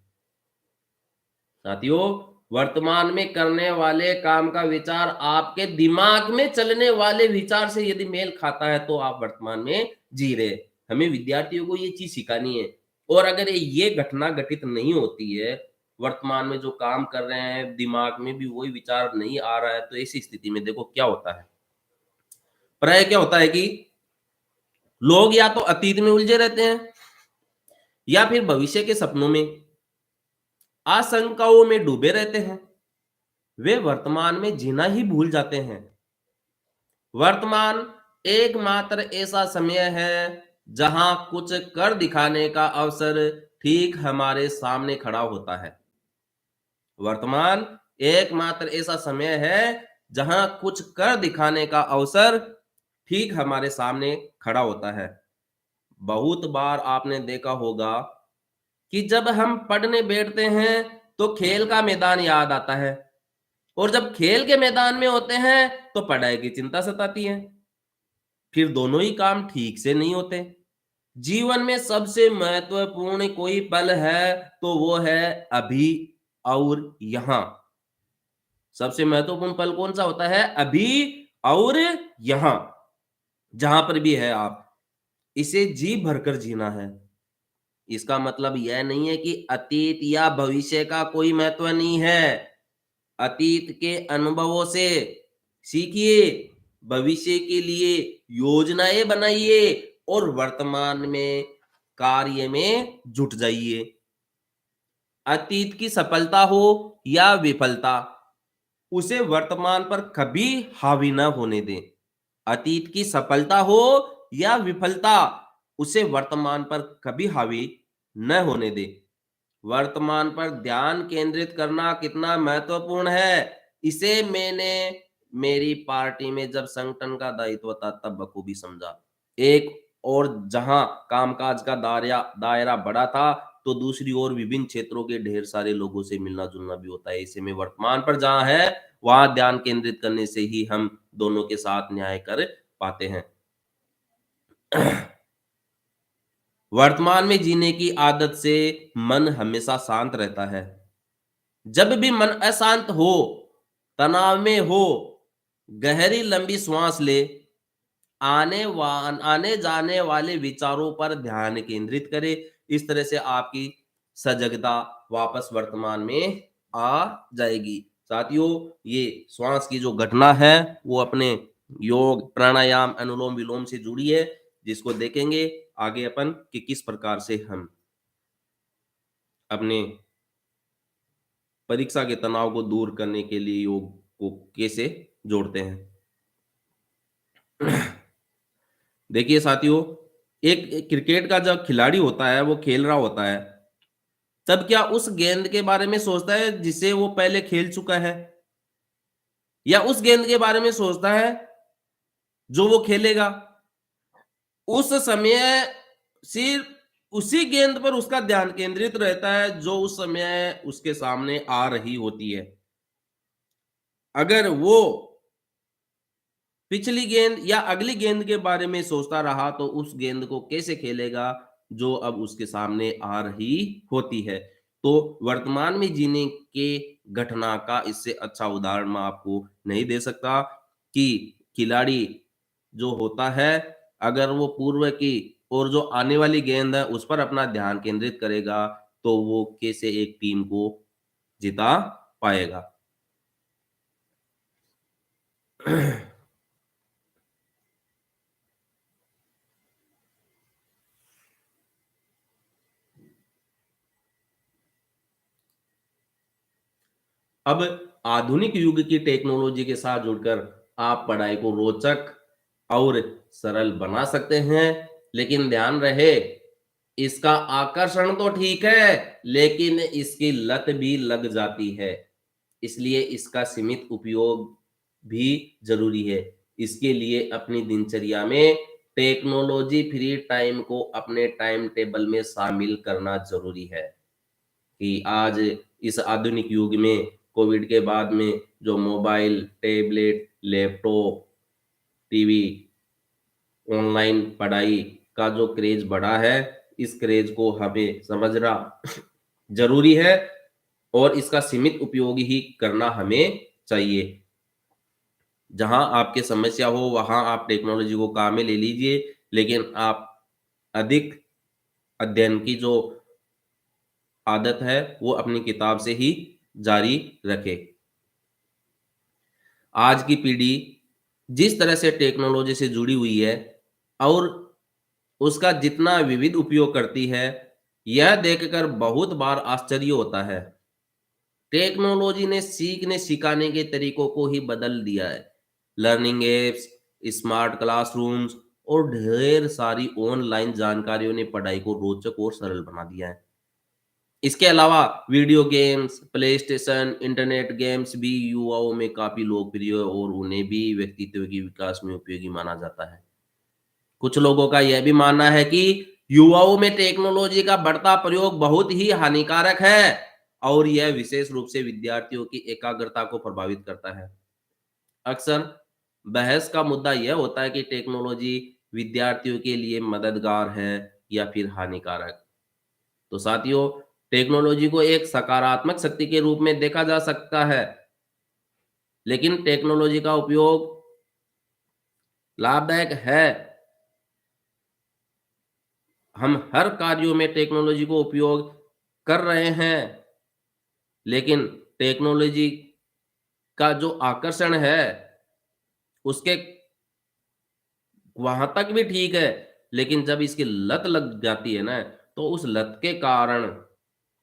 साथियों, वर्तमान में करने वाले काम का विचार आपके दिमाग में चलने वाले विचार से यदि मेल खाता है, तो आप वर्तमान में जी रहे हैं। हमें विद्यार्थियों को ये चीज सिखानी है। और अगर ये घटना घटित नहीं होती है, वर्तमान में जो काम कर रहे हैं दिमाग में भी वही विचार नहीं आ रहा है, तो ऐसी स्थिति में देखो क्या होता है। प्राय क्या होता है कि लोग या तो अतीत में उलझे रहते हैं या फिर भविष्य के सपनों में, आशंकाओं में डूबे रहते हैं। वे वर्तमान में जीना ही भूल जाते हैं। वर्तमान एकमात्र ऐसा समय है जहां कुछ कर दिखाने का अवसर ठीक हमारे सामने खड़ा होता है। वर्तमान एकमात्र ऐसा समय है जहां कुछ कर दिखाने का अवसर ठीक हमारे सामने खड़ा होता है। बहुत बार आपने देखा होगा कि जब हम पढ़ने बैठते हैं तो खेल का मैदान याद आता है, और जब खेल के मैदान में होते हैं तो पढ़ाई की चिंता सताती है। फिर दोनों ही काम ठीक से नहीं होते। जीवन में सबसे महत्वपूर्ण कोई पल है तो वो है अभी और यहां। सबसे महत्वपूर्ण पल कौन सा होता है? अभी और यहां। जहां पर भी है आप, इसे जी भरकर जीना है। इसका मतलब यह नहीं है कि अतीत या भविष्य का कोई महत्व नहीं है। अतीत के अनुभवों से सीखिए, भविष्य के लिए योजनाएं बनाइए और वर्तमान में कार्य में जुट जाइए। अतीत की सफलता हो या विफलता, उसे वर्तमान पर कभी हावी न होने दें। अतीत की सफलता हो या विफलता, उसे वर्तमान पर कभी हावी न होने दें। वर्तमान पर ध्यान केंद्रित करना कितना महत्वपूर्ण है, इसे मैंने मेरी पार्टी में जब संगठन का दायित्व था तब बखूबी समझा। एक और जहां कामकाज का दायरा दायरा बड़ा था, तो दूसरी ओर विभिन्न क्षेत्रों के ढेर सारे लोगों से मिलना जुलना भी होता है। ऐसे में वर्तमान पर जहां है वहां ध्यान केंद्रित करने से ही हम दोनों के साथ न्याय कर पाते हैं। वर्तमान में जीने की आदत से मन हमेशा शांत रहता है। जब भी मन अशांत हो, तनाव में हो, गहरी लंबी श्वास ले, आने जाने वाले विचारों पर ध्यान केंद्रित करें। इस तरह से आपकी सजगता वापस वर्तमान में आ जाएगी। साथियों, ये श्वास की जो घटना है वो अपने योग प्राणायाम अनुलोम विलोम से जुड़ी है, जिसको देखेंगे आगे अपन कि किस प्रकार से हम अपने परीक्षा के तनाव को दूर करने के लिए योग को कैसे जोड़ते हैं। देखिए साथियों, एक क्रिकेट का जब खिलाड़ी होता है वो खेल रहा होता है, तब क्या उस गेंद के बारे में सोचता है जिसे वो पहले खेल चुका है, या उस गेंद के बारे में सोचता है जो वो खेलेगा? उस समय सिर्फ उसी गेंद पर उसका ध्यान केंद्रित रहता है जो उस समय उसके सामने आ रही होती है। अगर वो पिछली गेंद या अगली गेंद के बारे में सोचता रहा तो उस गेंद को कैसे खेलेगा जो अब उसके सामने आ रही होती है। तो वर्तमान में जीने के घटना का इससे अच्छा उदाहरण मैं आपको नहीं दे सकता कि खिलाड़ी जो होता है, अगर वो पूर्व की और जो आने वाली गेंद है उस पर अपना ध्यान केंद्रित करेगा, तो वो कैसे एक टीम को जिता पाएगा। अब आधुनिक युग की टेक्नोलॉजी के साथ जुड़कर आप पढ़ाई को रोचक और सरल बना सकते हैं। लेकिन ध्यान रहे, इसका आकर्षण तो ठीक है, लेकिन इसकी लत भी लग जाती है। इसलिए इसका सीमित उपयोग भी जरूरी है। इसके लिए अपनी दिनचर्या में टेक्नोलॉजी फ्री टाइम को अपने टाइम टेबल में शामिल करना जरूरी है। कि आज इस आधुनिक युग में कोविड के बाद में जो mobile, tablet, laptop, TV, online पढ़ाई का जो क्रेज बढ़ा है, इस क्रेज को हमें समझना जरूरी है और इसका सीमित उपयोग ही करना हमें चाहिए। जहां आपके समस्या हो वहां आप टेक्नोलॉजी को काम में ले लीजिए, लेकिन आप अधिक अध्ययन की जो आदत है वो अपनी किताब से ही जारी रखें। आज की पीढ़ी जिस तरह से टेक्नोलॉजी से जुड़ी हुई है और उसका जितना विविध उपयोग करती है, यह देखकर बहुत बार आश्चर्य होता है। टेक्नोलॉजी ने सीखने सिखाने के तरीकों को ही बदल दिया है। लर्निंग एप्स, स्मार्ट क्लासरूम्स और ढेर सारी ऑनलाइन जानकारियों ने पढ़ाई को रोचक और सरल बना दिया है। इसके अलावा video games, play station, internet games भी युवाओं में काफी लोकप्रिय है और उन्हें भी व्यक्तित्व के विकास में उपयोगी माना जाता है। कुछ लोगों का यह भी मानना है कि युवाओं में टेक्नोलॉजी का बढ़ता प्रयोग बहुत ही हानिकारक है और यह विशेष रूप से विद्यार्थियों की एकाग्रता को प्रभावित करता है। अक्सर बहस का मुद्दा यह होता है कि टेक्नोलॉजी विद्यार्थियों के लिए मददगार है या फिर हानिकारक। तो साथियों, टेक्नोलॉजी को एक सकारात्मक शक्ति के रूप में देखा जा सकता है, लेकिन टेक्नोलॉजी का उपयोग लाभदायक है। हम हर कार्यों में टेक्नोलॉजी को उपयोग कर रहे हैं, लेकिन टेक्नोलॉजी का जो आकर्षण है उसके वहां तक भी ठीक है, लेकिन जब इसकी लत लग जाती है ना, तो उस लत के कारण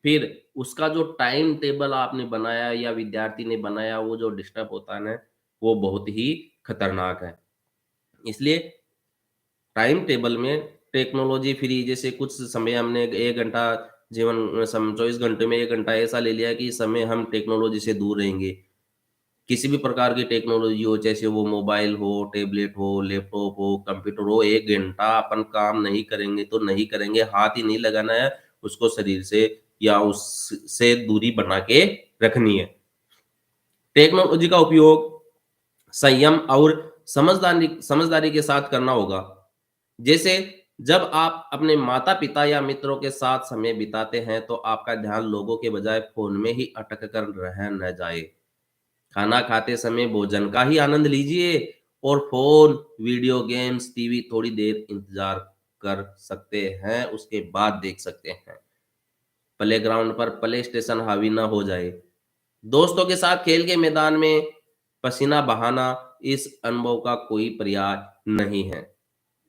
फिर उसका जो टाइम टेबल आपने बनाया या विद्यार्थी ने बनाया वो जो डिस्टर्ब होता है ना, वो बहुत ही खतरनाक है। इसलिए टाइम टेबल में टेक्नोलॉजी फ्री जैसे कुछ समय हमने 1 घंटा जीवन सम 24 घंटे में 1 घंटा ऐसा ले लिया कि इस समय हम टेक्नोलॉजी से दूर रहेंगे। किसी भी प्रकार की टेक्नोलॉजी हो, जैसे वो मोबाइल हो, टैबलेट हो, लैपटॉप हो, कंप्यूटर हो, 1 घंटा अपन काम नहीं करेंगे तो नहीं करेंगे, हाथ ही नहीं लगाना है, उसको शरीर से या उससे दूरी बना के रखनी है। टेक्नोलॉजी का उपयोग संयम और समझदारी समझदारी के साथ करना होगा। जैसे जब आप अपने माता-पिता या मित्रों के साथ समय बिताते हैं, तो आपका ध्यान लोगों के बजाय फ़ोन में ही अटक कर रह न जाए। खाना खाते समय भोजन का ही आनंद लीजिए और फ़ोन, वीडियो गेम्स, टीवी थोड़ी देर इंतज़ार कर सकते हैं, उसके बाद देख सकते हैं। प्लेग्राउंड पर प्ले स्टेशन हावी ना हो जाए। दोस्तों के साथ खेल के मैदान में पसीना बहाना इस अनुभव का कोई पर्याय नहीं है।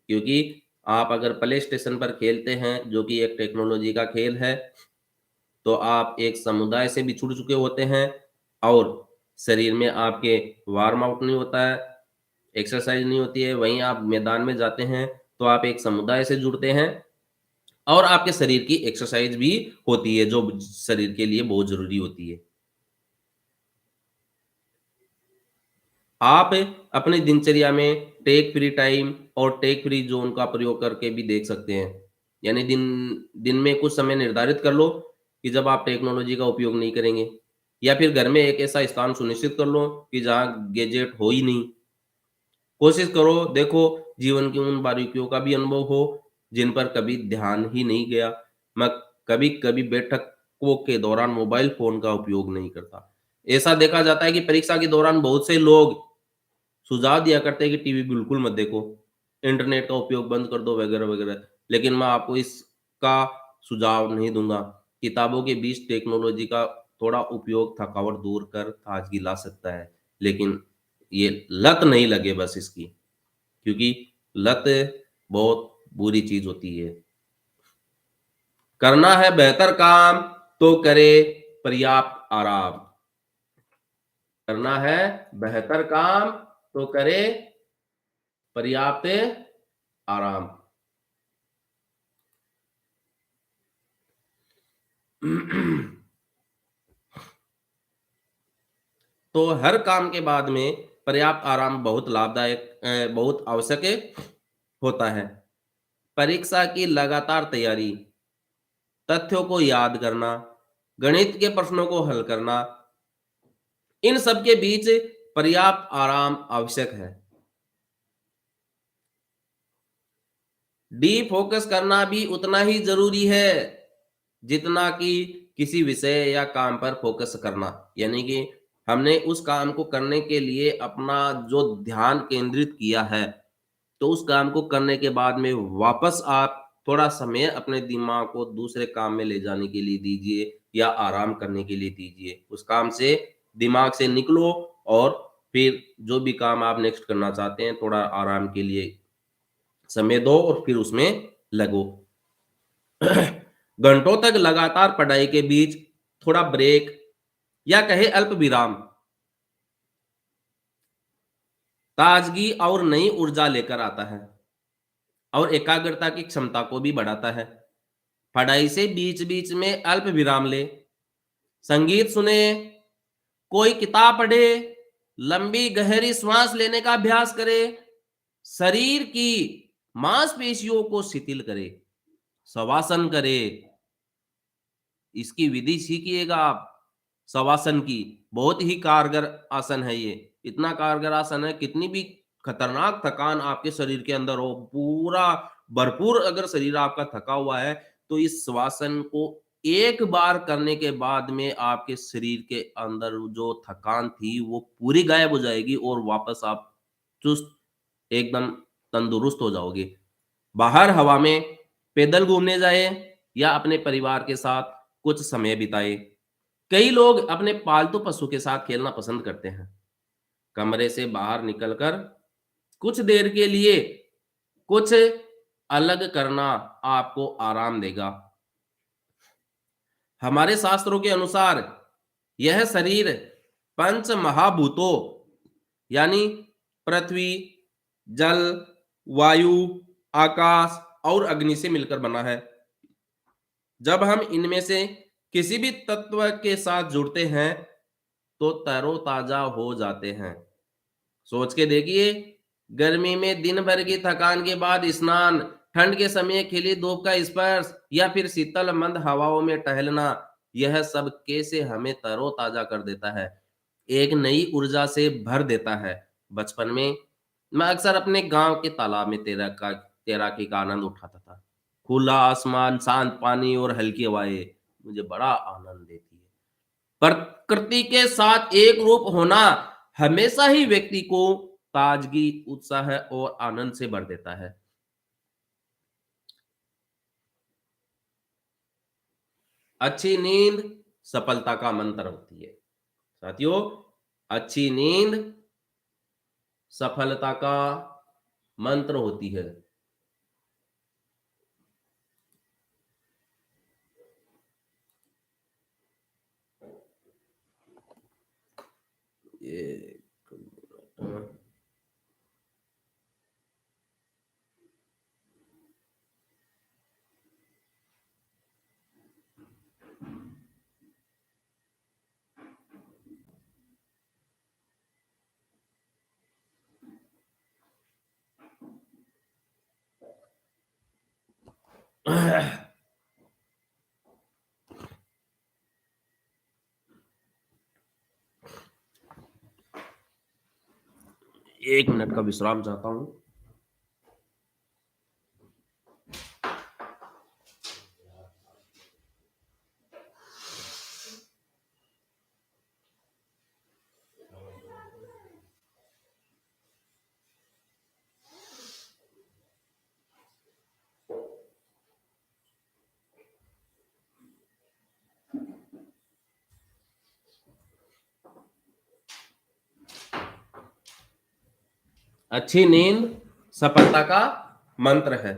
क्योंकि आप अगर प्ले स्टेशन पर खेलते हैं, जो कि एक टेक्नोलॉजी का खेल है, तो आप एक समुदाय से बिछुड़ चुके होते हैं और शरीर में आपके वार्म आउट नहीं होता है, एक्सरसाइज नहीं होती है। वहीं आप मैदान में जाते हैं, तो आप एक समुदाय से जुड़ते हैं और आपके शरीर की एक्सरसाइज भी होती है, जो शरीर के लिए बहुत ज़रूरी होती है। आप अपनी दिनचर्या में टेक फ्री टाइम और टेक फ्री ज़ोन का प्रयोग करके भी देख सकते हैं। यानी दिन दिन में कुछ समय निर्धारित कर लो कि जब आप टेक्नोलॉजी का उपयोग नहीं करेंगे, या फिर घर में एक ऐसा स्थान सुनिश्चित कर लो कि जहाँ गैजेट हो ही नहीं। कोशिश करो, देखो, जीवन की उन बारीकियों का भी अनुभव हो जिन पर कभी ध्यान ही नहीं गया। मैं कभी-कभी बैठकों के दौरान मोबाइल फ़ोन का उपयोग नहीं करता। ऐसा देखा जाता है कि परीक्षा के दौरान बहुत से लोग सुझाव दिया करते हैं कि टीवी बिल्कुल मत देखो, इंटरनेट का उपयोग बंद कर दो वगैरह-वगैरह। लेकिन मैं आपको इसका सुझाव नहीं दूँगा। किताबों के बीच टेक्नोलॉजी का थोड़ा उपयोग थकावट दूर कर ताजगी ला सकता है, लेकिन ये लत नहीं लगे बस इसकी, क्योंकि लत बहुत बुरी चीज़ होती है। करना है बेहतर काम तो करे पर्याप्त आराम। करना है बेहतर काम तो करे पर्याप्त आराम। तो हर काम के बाद में पर्याप्त आराम बहुत लाभदायक, बहुत आवश्यक होता है। परीक्षा की लगातार तैयारी, तथ्यों को याद करना, गणित के प्रश्नों को हल करना, इन सब के बीच पर्याप्त आराम आवश्यक है। डीप फोकस करना भी उतना ही जरूरी है जितना कि किसी विषय या काम पर फोकस करना। यानी कि हमने उस काम को करने के लिए अपना जो ध्यान केंद्रित किया है, तो उस काम को करने के बाद में वापस आप थोड़ा समय अपने दिमाग को दूसरे काम में ले जाने के लिए दीजिए या आराम करने के लिए दीजिए। उस काम से दिमाग से निकलो और फिर जो भी काम आप नेक्स्ट करना चाहते हैं, थोड़ा आराम के लिए समय दो और फिर उसमें लगो। घंटों तक लगातार पढ़ाई के बीच थोड़ा ब्रेक या कहे अल्प विराम ताजगी और नई ऊर्जा लेकर आता है और एकाग्रता की क्षमता को भी बढ़ाता है। पढ़ाई से बीच बीच में अल्प विराम ले, संगीत सुने, कोई किताब पढ़े, लंबी गहरी श्वास लेने का अभ्यास करे, शरीर की मांसपेशियों को शिथिल करे, शवासन करे। इसकी विधि सीखिएगा आप शवासन की। बहुत ही कारगर आसन है ये। इतना कारगर आसन है, कितनी भी खतरनाक थकान आपके शरीर के अंदर हो, पूरा भरपूर अगर शरीर आपका थका हुआ है, तो इस शवासन को एक बार करने के बाद में आपके शरीर के अंदर जो थकान थी वो पूरी गायब हो जाएगी और वापस आप चुस्त, एकदम तंदुरुस्त हो जाओगे। बाहर हवा में पैदल घूमने जाए या अपने परिवार के साथ कुछ समय बिताए। कई लोग अपने पालतू पशु के साथ खेलना पसंद करते हैं। कमरे से बाहर निकलकर कुछ देर के लिए कुछ अलग करना आपको आराम देगा। हमारे शास्त्रों के अनुसार यह शरीर पंच महाभूतों यानी पृथ्वी, जल, वायु, आकाश और अग्नि से मिलकर बना है। जब हम इनमें से किसी भी तत्व के साथ जुड़ते हैं तो तरोताजा हो जाते हैं। सोच के देखिए, गर्मी में दिन भर की थकान के बाद स्नान, ठंड के समय खिली धूप का स्पर्श या फिर शीतल मंद हवाओं में टहलना, यह सब कैसे हमें तरोताजा कर देता है, एक नई ऊर्जा से भर देता है। बचपन में मैं अक्सर अपने गांव के तालाब में तैराकी का आनंद उठाता था। खुला आसमान, शांत पानी और हल्की हवाएं मुझे बड़ा आनंद देती है। प्रकृति के साथ एक रूप होना हमेशा ही व्यक्ति को ताजगी, उत्साह और आनंद से भर देता है। अच्छी नींद सफलता का मंत्र होती है साथियों। अच्छी नींद सफलता का मंत्र होती है। ये एक मिनट का विश्राम चाहता हूं। अच्छी नींद सफलता का मंत्र है।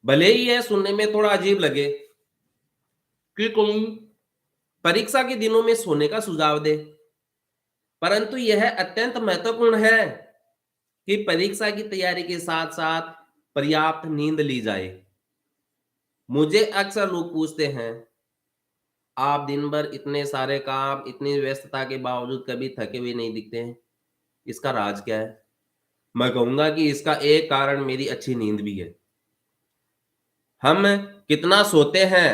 भले ही यह सुनने में थोड़ा अजीब लगे कि कोई परीक्षा के दिनों में सोने का सुझाव दे, परंतु यह अत्यंत महत्वपूर्ण है कि परीक्षा की तैयारी के साथ साथ पर्याप्त नींद ली जाए। मुझे अक्सर लोग पूछते हैं, आप दिन भर इतने सारे काम, इतनी व्यस्तता के बावजूद कभी थके हुए नहीं दिखते हैं, इसका राज क्या है? मैं कहूंगा कि इसका एक कारण मेरी अच्छी नींद भी है। हम कितना सोते हैं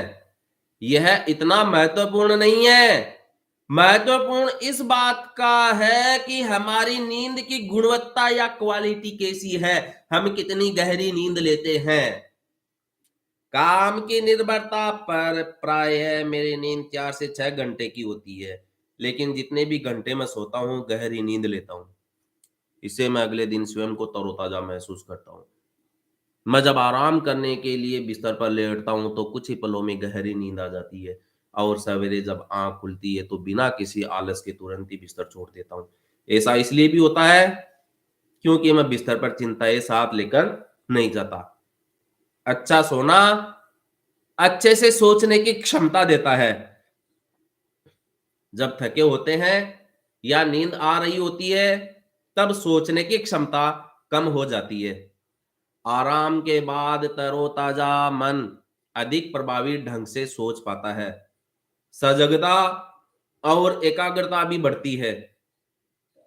यह इतना महत्वपूर्ण नहीं है। महत्वपूर्ण इस बात का है कि हमारी नींद की गुणवत्ता या क्वालिटी कैसी है, हम कितनी गहरी नींद लेते हैं। काम की निर्भरता पर प्रायः मेरी नींद 4 से 6 घंटे की होती है, लेकिन जितने भी घंटे मैं सोता हूँ गहरी नींद लेता हूँ। इससे मैं अगले दिन स्वयं को तरोताजा महसूस करता हूँ। मैं जब आराम करने के लिए बिस्तर पर लेटता हूँ तो कुछ ही पलों में गहरी नींद आ जाती है और सवेरे जब आँख खुलती है तो बिना किसी आलस के तुरंत ही बिस्तर छोड़ देता हूँ। ऐसा इसलिए भी होता है क्योंकि मैं बिस्तर पर चिंताएँ साथ लेकर नहीं जाता। अच्छा सोना अच्छे से सोचने की क्षमता देता है। जब थके होते हैं या नींद आ रही होती है तब सोचने की क्षमता कम हो जाती है। आराम के बाद तरोताजा मन अधिक प्रभावी ढंग से सोच पाता है। सजगता और एकाग्रता भी बढ़ती है।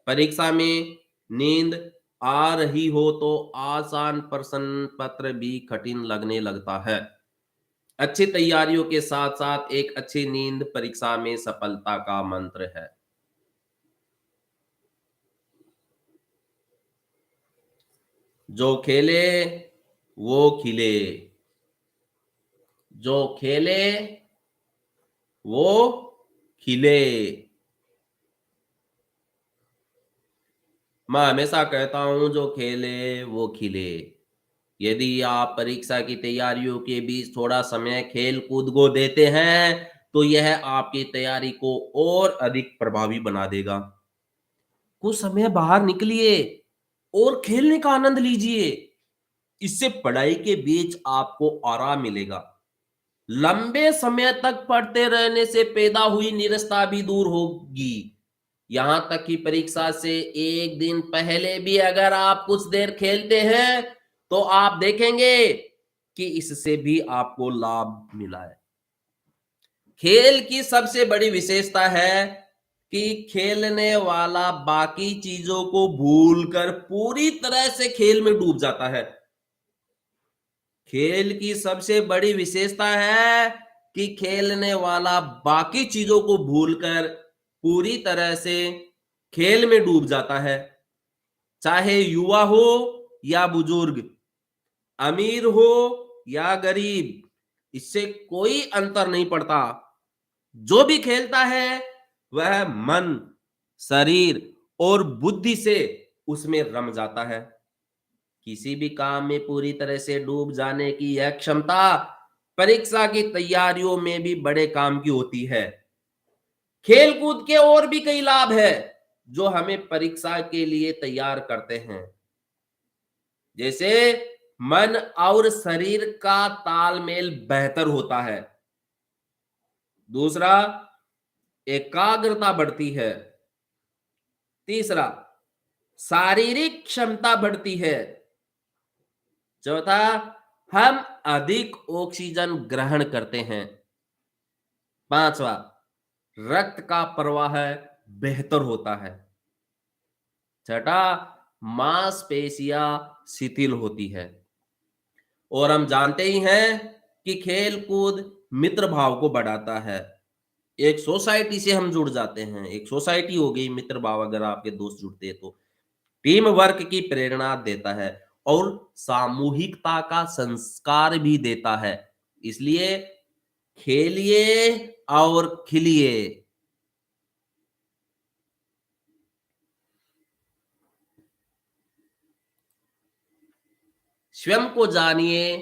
परीक्षा में नींद आ रही हो तो आसान प्रश्न पत्र भी कठिन लगने लगता है। अच्छी तैयारियों के साथ साथ एक अच्छी नींद परीक्षा में सफलता का मंत्र है। जो खेले वो खिले, जो खेले वो खिले। मैं हमेशा कहता हूं जो खेले वो खिले। यदि आप परीक्षा की तैयारियों के बीच थोड़ा समय खेल कूद को देते हैं तो यह आपकी तैयारी को और अधिक प्रभावी बना देगा। कुछ समय बाहर निकलिए और खेलने का आनंद लीजिए। इससे पढ़ाई के बीच आपको आराम मिलेगा। लंबे समय तक पढ़ते रहने से पैदा हुई निरस्ता भी दूर होगी। यहां तक कि परीक्षा से एक दिन पहले भी अगर आप कुछ देर खेलते हैं तो आप देखेंगे कि इससे भी आपको लाभ मिला है। खेल की सबसे बड़ी विशेषता है कि खेलने वाला बाकी चीजों को भूलकर पूरी तरह से खेल में डूब जाता है। खेल की सबसे बड़ी विशेषता है कि खेलने वाला बाकी चीजों को भूलकर पूरी तरह से खेल में डूब जाता है। चाहे युवा हो या बुजुर्ग, अमीर हो या गरीब, इससे कोई अंतर नहीं पड़ता। जो भी खेलता है वह मन, शरीर और बुद्धि से उसमें रम जाता है। किसी भी काम में पूरी तरह से डूब जाने की यह क्षमता परीक्षा की तैयारियों में भी बड़े काम की होती है। खेल कूद के और भी कई लाभ है जो हमें परीक्षा के लिए तैयार करते हैं। जैसे मन और शरीर का तालमेल बेहतर होता है। दूसरा, एकाग्रता बढ़ती है। तीसरा, शारीरिक क्षमता बढ़ती है। चौथा, हम अधिक ऑक्सीजन ग्रहण करते हैं। पांचवा, रक्त का प्रवाह बेहतर होता है। छठा, मांसपेशियां शिथिल होती है। और हम जानते ही हैं कि खेल कूद मित्र भाव को बढ़ाता है। एक सोसाइटी से हम जुड़ जाते हैं। एक सोसाइटी हो गई मित्र भाव, अगर आपके दोस्त जुड़ते हैं तो टीम वर्क की प्रेरणा देता है और सामूहिकता का संस्कार भी देता है। इसलिए खेलिए और खिलिए। स्वयं को जानिए,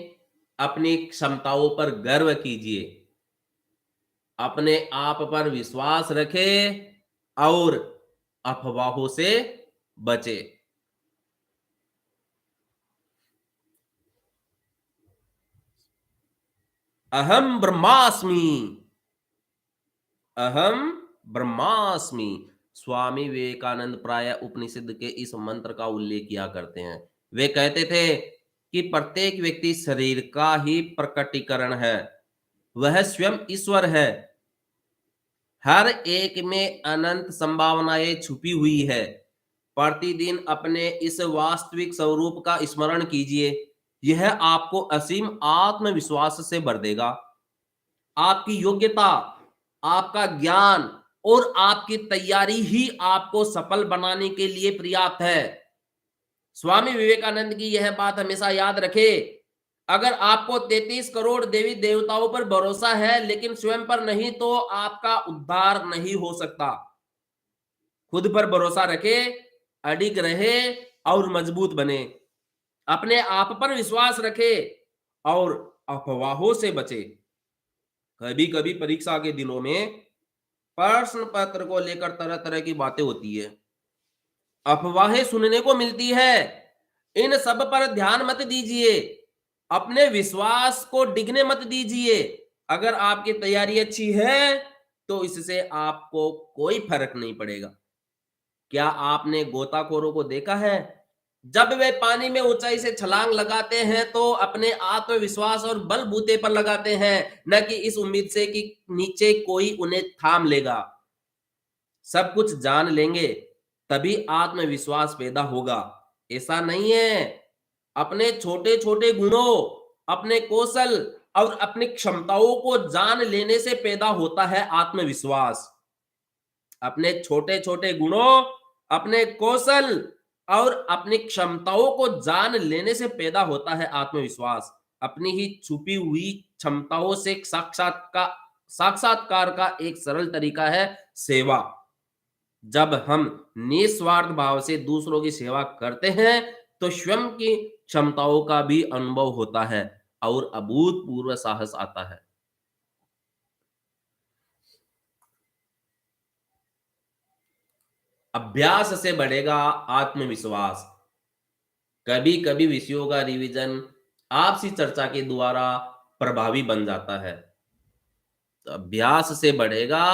अपनी क्षमताओं पर गर्व कीजिए, अपने आप पर विश्वास रखें और अफवाहों से बचे। अहम ब्रह्मास्मि, अहम ब्रह्मास्मि। स्वामी विवेकानंद प्राय उपनिषद के इस मंत्र का उल्लेख किया करते हैं। वे कहते थे कि प्रत्येक व्यक्ति शरीर का ही प्रकटीकरण है, वह स्वयं ईश्वर है। हर एक में अनंत संभावनाएं छुपी हुई है। प्रतिदिन अपने इस वास्तविक स्वरूप का स्मरण कीजिए, यह आपको असीम आत्मविश्वास से भर देगा। आपकी योग्यता, आपका ज्ञान और आपकी तैयारी ही आपको सफल बनाने के लिए पर्याप्त है। स्वामी विवेकानंद की यह बात हमेशा याद रखें। अगर आपको 33 करोड़ देवी देवताओं पर भरोसा है लेकिन स्वयं पर नहीं, तो आपका उद्धार नहीं हो सकता। खुद पर भरोसा रखें, अडिग रहे और मजबूत बने। अपने आप पर विश्वास रखें और अफवाहों से बचे। कभी कभी परीक्षा के दिनों में प्रश्न पत्र को लेकर तरह तरह की बातें होती है, अफवाहें सुनने को मिलती है। इन सब पर ध्यान मत दीजिए, अपने विश्वास को डिगने मत दीजिए। अगर आपकी तैयारी अच्छी है तो इससे आपको कोई फर्क नहीं पड़ेगा। क्या आपने गोताखोरों को देखा है? जब वे पानी में ऊंचाई से छलांग लगाते हैं तो अपने आत्मविश्वास और बलबूते पर लगाते हैं, न कि इस उम्मीद से कि नीचे कोई उन्हें थाम लेगा। सब कुछ जान लेंगे तभी आत्मविश्वास पैदा होगा, ऐसा नहीं है। अपने छोटे छोटे गुणों, अपने कौशल और अपनी क्षमताओं को जान लेने से पैदा होता है आत्मविश्वास। अपने छोटे छोटे गुणों, अपने कौशल और अपनी क्षमताओं को जान लेने से पैदा होता है आत्मविश्वास। अपनी ही छुपी हुई क्षमताओं से साक्षात्कार का एक सरल तरीका है सेवा। जब हम निस्वार्थ भाव से दूसरों की सेवा करते हैं तो स्वयं की क्षमताओं का भी अनुभव होता है और अभूतपूर्व साहस आता है। अभ्यास से बढ़ेगा आत्मविश्वास। कभी कभी विषयों का रिवीजन आपसी चर्चा के द्वारा प्रभावी बन जाता है। तो अभ्यास से बढ़ेगा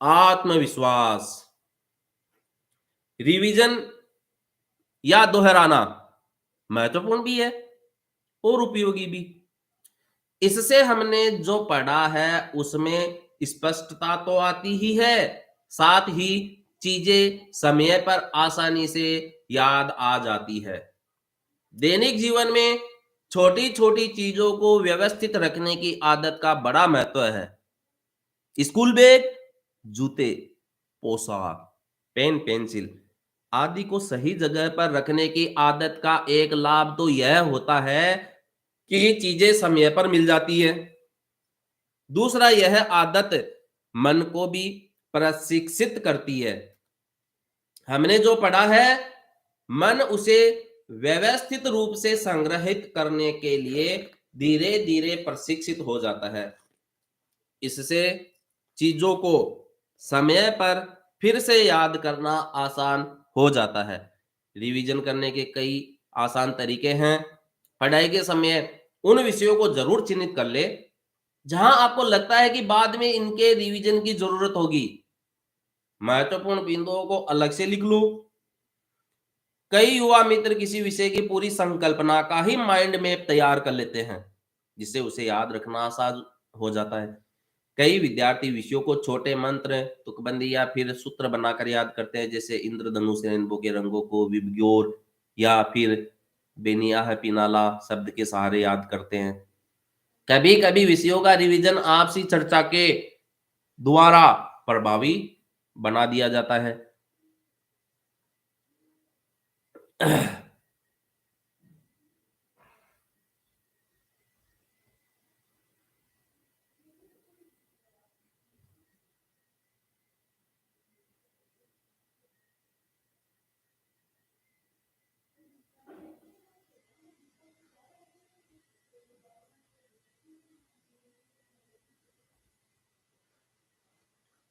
आत्मविश्वास। रिवीजन या दोहराना महत्वपूर्ण भी है और उपयोगी भी। इससे हमने जो पढ़ा है उसमें स्पष्टता तो आती ही है, साथ ही चीजें समय पर आसानी से याद आ जाती है। दैनिक जीवन में छोटी छोटी चीजों को व्यवस्थित रखने की आदत का बड़ा महत्व है। स्कूल बैग, जूते, पोशाक, पेन पेंसिल आदि को सही जगह पर रखने की आदत का एक लाभ तो यह होता है कि ये चीजें समय पर मिल जाती है। दूसरा, यह आदत मन को भी प्रशिक्षित करती है। हमने जो पढ़ा है मन उसे व्यवस्थित रूप से संग्रहित करने के लिए धीरे धीरे प्रशिक्षित हो जाता है। इससे चीजों को समय पर फिर से याद करना आसान हो जाता है। रिवीजन करने के कई आसान तरीके हैं। पढ़ाई के समय उन विषयों को जरूर चिन्हित कर ले जहां आपको लगता है कि बाद में इनके रिवीजन की जरूरत होगी। महत्वपूर्ण बिंदुओं को अलग से लिख लो। कई युवा मित्र किसी विषय की पूरी संकल्पना का ही माइंड मैप तैयार कर लेते हैं, जिससे उसे याद रखना आसान हो जाता है। कई विद्यार्थी विषयों को छोटे मंत्र, तुकबंदी या फिर सूत्र बनाकर याद करते हैं, जैसे इंद्रधनुष रेनबो के रंगों को विबग्योर या फिर बेनियाह पिनाला शब्द के सहारे याद करते हैं। कभी कभी विषयों का रिवीजन आपसी चर्चा के द्वारा प्रभावी बना दिया जाता है।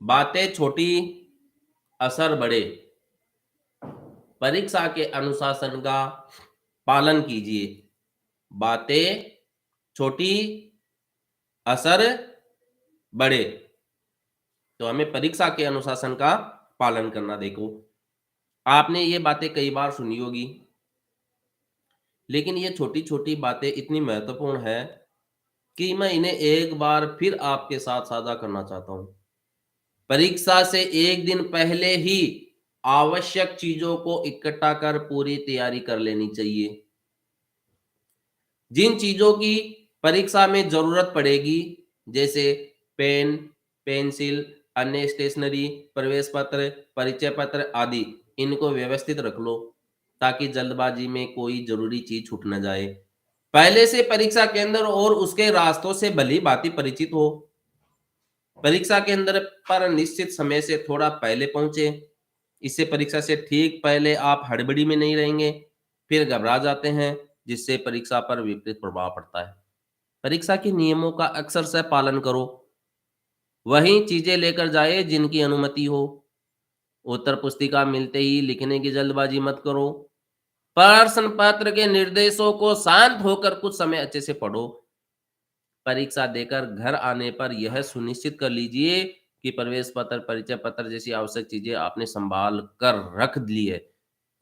बातें छोटी, असर बड़े। परीक्षा के अनुशासन का पालन कीजिए। बातें छोटी, असर बड़े। तो हमें परीक्षा के अनुशासन का पालन करना। देखो, आपने ये बातें कई बार सुनी होगी, लेकिन ये छोटी-छोटी बातें इतनी महत्वपूर्ण है कि मैं इन्हें एक बार फिर आपके साथ साझा करना चाहता हूँ। परीक्षा से 1 दिन पहले ही आवश्यक चीज़ों को इकट्ठा कर पूरी तैयारी कर लेनी चाहिए। जिन चीज़ों की परीक्षा में ज़रूरत पड़ेगी, जैसे पेन, पेंसिल, अन्य स्टेशनरी, प्रवेश पत्र, परिचय पत्र आदि, इनको व्यवस्थित रख लो, ताकि जल्दबाजी में कोई ज़रूरी चीज़ छूट न जाए। पहले से परीक्षा केंद्र और उसके रास्तों से भली-भाँति परिचित हो। परीक्षा केंद्र पर निश्चित समय से थोड़ा पहले पहुँचे। इससे परीक्षा से ठीक पहले आप हड़बड़ी में नहीं रहेंगे, फिर घबरा जाते हैं, जिससे परीक्षा पर विपरीत प्रभाव पड़ता है। परीक्षा के नियमों का अक्सर से पालन करो। वही चीज़ें लेकर जाएँ जिनकी अनुमति हो। उत्तर पुस्तिका मिलते ही लिखने की जल्दबाजी मत करो। प्रश्न पत्र के निर्देशों को शांत होकर कुछ समय अच्छे से पढ़ो। परीक्षा देकर घर आने पर यह सुनिश्चित कर लीजिए कि प्रवेश पत्र, परिचय पत्र जैसी आवश्यक चीज़ें आपने सँभाल कर रख ली है।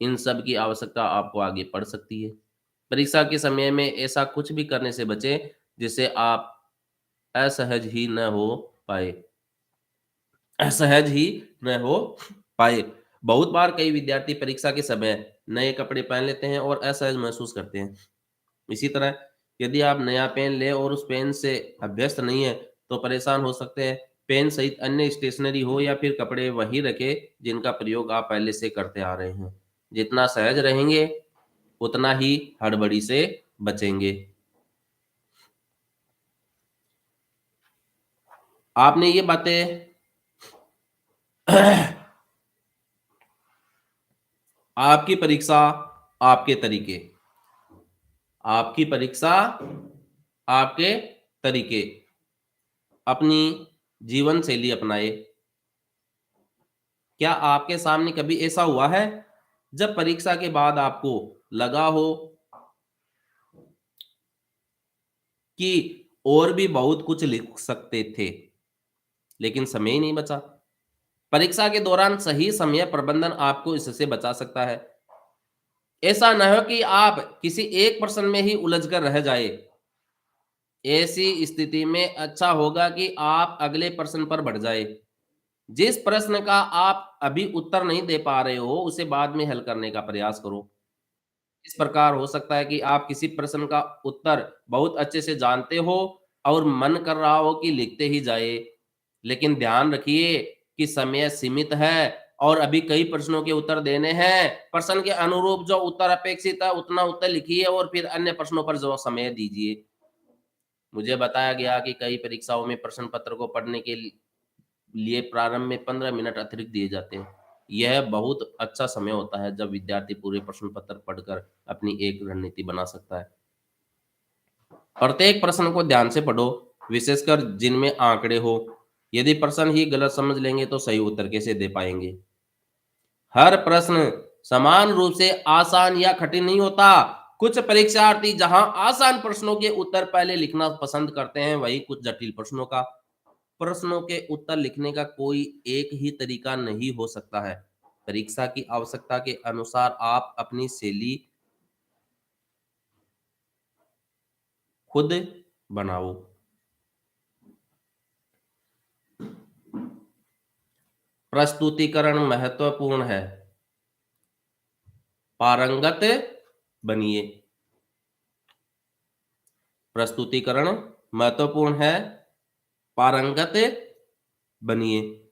इन सब की आवश्यकता आपको आगे पड़ सकती है। परीक्षा के समय में ऐसा कुछ भी करने से बचें, जिससे आप असहज ही न हो पाए असहज ही न हो पाए। बहुत बार कई विद्यार्थी परीक्षा के समय नए कपड़े पहन लेते हैं और असहज महसूस करते हैं। इसी तरह यदि आप नया पेन लें और उस पेन से अभ्यस्त नहीं हैं, तो परेशान हो सकते हैं। पेन सहित अन्य स्टेशनरी हो या फिर कपड़े वही रखें, जिनका प्रयोग आप पहले से करते आ रहे हैं। जितना सहज रहेंगे, उतना ही हड़बड़ी से बचेंगे। आपने ये बातें आपकी परीक्षा, आपके तरीके। आपकी परीक्षा, आपके तरीके। अपनी जीवन शैली अपनाएँ। क्या आपके सामने कभी ऐसा हुआ है, जब परीक्षा के बाद आपको लगा हो कि और भी बहुत कुछ लिख सकते थे, लेकिन समय ही नहीं बचा? परीक्षा के दौरान सही समय प्रबंधन आपको इससे बचा सकता है। ऐसा न हो कि आप किसी एक प्रश्न में ही उलझ कर रह जाएँ। ऐसी स्थिति में अच्छा होगा कि आप अगले प्रश्न पर बढ़ जाएँ। जिस प्रश्न का आप अभी उत्तर नहीं दे पा रहे हो, उसे बाद में हल करने का प्रयास करो। इस प्रकार हो सकता है कि आप किसी प्रश्न का उत्तर बहुत अच्छे से जानते हो और मन कर रहा हो कि लिखते ही जाए, लेकिन ध्यान रखिए कि समय सीमित है और अभी कई प्रश्नों के उत्तर देने हैं। प्रश्न के अनुरूप जो उत्तर अपेक्षित है, उतना उत्तर लिखिए और फिर अन्य प्रश्नों पर जो समय दीजिए। मुझे बताया गया कि कई परीक्षाओं में प्रश्न पत्र को पढ़ने के लिए प्रारंभ में 15 मिनट अतिरिक्त दिए जाते हैं। यह बहुत अच्छा समय होता है जब विद्यार्थी पूरे प्रश्न पत्र पढ़कर अपनी एक रणनीति बना सकता है। प्रत्येक प्रश्न को ध्यान से पढ़ो, विशेषकर जिनमें आंकड़े हो। यदि प्रश्न ही गलत समझ लेंगे तो सही उत्तर कैसे दे पाएंगे? हर प्रश्न समान रूप से आसान या कठिन नहीं होता। कुछ परीक्षार्थी जहां आसान प्रश्नों के उत्तर पहले लिखना पसंद करते हैं, वहीं कुछ जटिल प्रश्नों के उत्तर लिखने का कोई एक ही तरीका नहीं हो सकता है। परीक्षा की आवश्यकता के अनुसार आप अपनी शैली खुद बनाओ। प्रस्तुतिकरण महत्वपूर्ण है। पारंगत बनिए। प्रस्तुतिकरण महत्वपूर्ण है। पारंगत बनिए।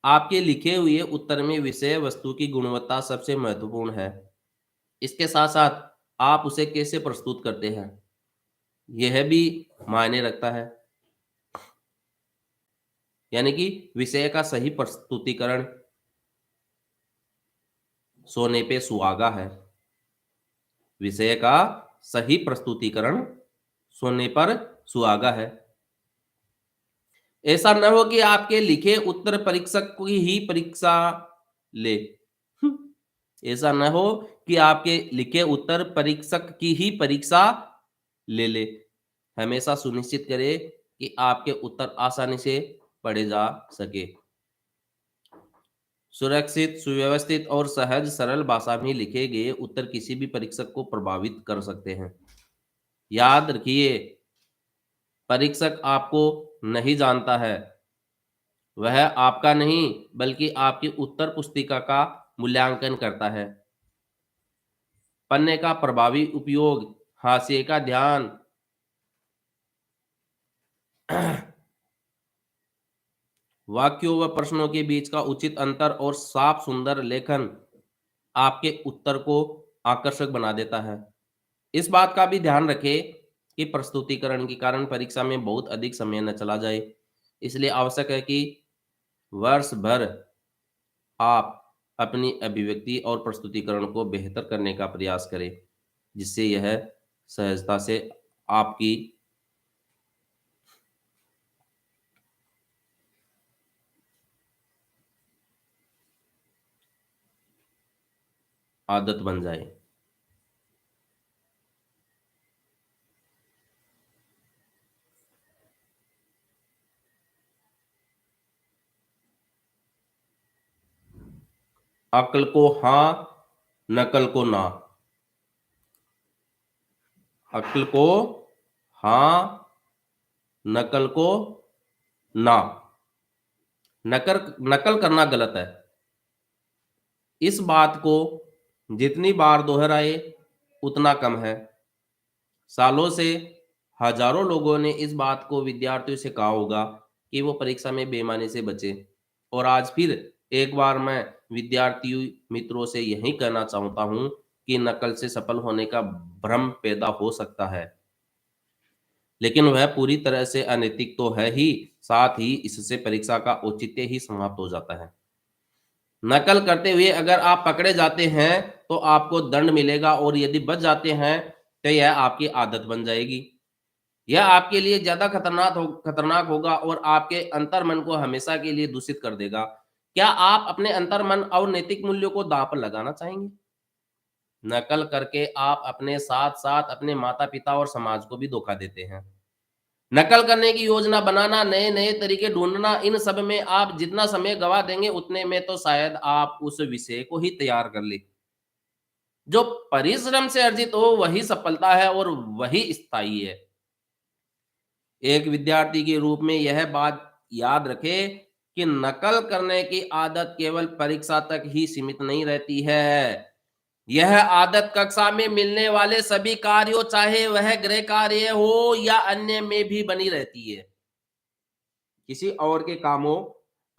आपके लिखे हुए उत्तर में विषय वस्तु की गुणवत्ता सबसे महत्वपूर्ण है। इसके साथ-साथ आप उसे कैसे प्रस्तुत करते हैं, यह भी मायने रखता है। यानी कि विषय का सही प्रस्तुतिकरण सोने पे सुहागा है। विषय का सही प्रस्तुतिकरण सोने पर सुहागा है। ऐसा न हो कि आपके लिखे उत्तर परीक्षक की ही परीक्षा ले। ऐसा न हो कि आपके लिखे उत्तर परीक्षक की ही परीक्षा ले। हमेशा सुनिश्चित करें कि आपके उत्तर आसानी से पढ़े जा सके। सुरक्षित, सुव्यवस्थित और सहज सरल भाषा में लिखे गए उत्तर किसी भी परीक्षक को प्रभावित कर सकते हैं। याद रखिए, परीक्षक आपको नहीं जानता है, वह आपका नहीं बल्कि आपकी उत्तर पुस्तिका का मूल्यांकन करता है। पन्ने का प्रभावी उपयोग, हाशिए का ध्यान, वाक्यों व प्रश्नों के बीच का उचित अंतर और साफ सुंदर लेखन आपके उत्तर को आकर्षक बना देता है। इस बात का भी ध्यान रखें कि प्रस्तुतिकरण के कारण परीक्षा में बहुत अधिक समय न चला जाए। इसलिए आवश्यक है कि वर्ष भर आप अपनी अभिव्यक्ति और प्रस्तुतिकरण को बेहतर करने का प्रयास करें, जिससे यह सहजता से आपकी आदत बन जाए। अक्ल को हाँ, नकल को ना। अक्ल को हाँ, नकल को ना। नकल नकल करना गलत है। इस बात को जितनी बार दोहराए उतना कम है। सालों से हजारों लोगों ने इस बात को विद्यार्थियों से कहा होगा कि वो परीक्षा में बेईमानी से बचे, और आज फिर एक बार मैं विद्यार्थी मित्रों से यही कहना चाहता हूं कि नकल से सफल होने का भ्रम पैदा हो सकता है, लेकिन वह पूरी तरह से अनैतिक तो है ही, साथ ही इससे परीक्षा का औचित्य ही समाप्त हो जाता है। नकल करते हुए अगर आप पकड़े जाते हैं तो आपको दंड मिलेगा, और यदि बच जाते हैं तो यह आपकी आदत बन जाएगी। यह आपके लिए ज्यादा खतरनाक होगा और आपके अंतर्मन को हमेशा के लिए दूषित कर देगा। क्या आप अपने अंतर्मन और नैतिक मूल्यों को दांव पर लगाना चाहेंगे? नकल करके आप अपने साथ साथ अपने माता पिता और समाज को भी धोखा देते हैं। नकल करने की योजना बनाना, नए नए तरीके ढूंढना, इन सब में आप जितना समय गवा देंगे उतने में तो शायद आप उस विषय को ही तैयार कर ले। जो परिश्रम से अर्जित हो वही सफलता है और वही स्थायी है। एक विद्यार्थी के रूप में यह बात याद रखें कि नकल करने की आदत केवल परीक्षा तक ही सीमित नहीं रहती है। यह आदत कक्षा में मिलने वाले सभी कार्यों, चाहे वह गृह कार्य हो या अन्य, में भी बनी रहती है। किसी और के कामों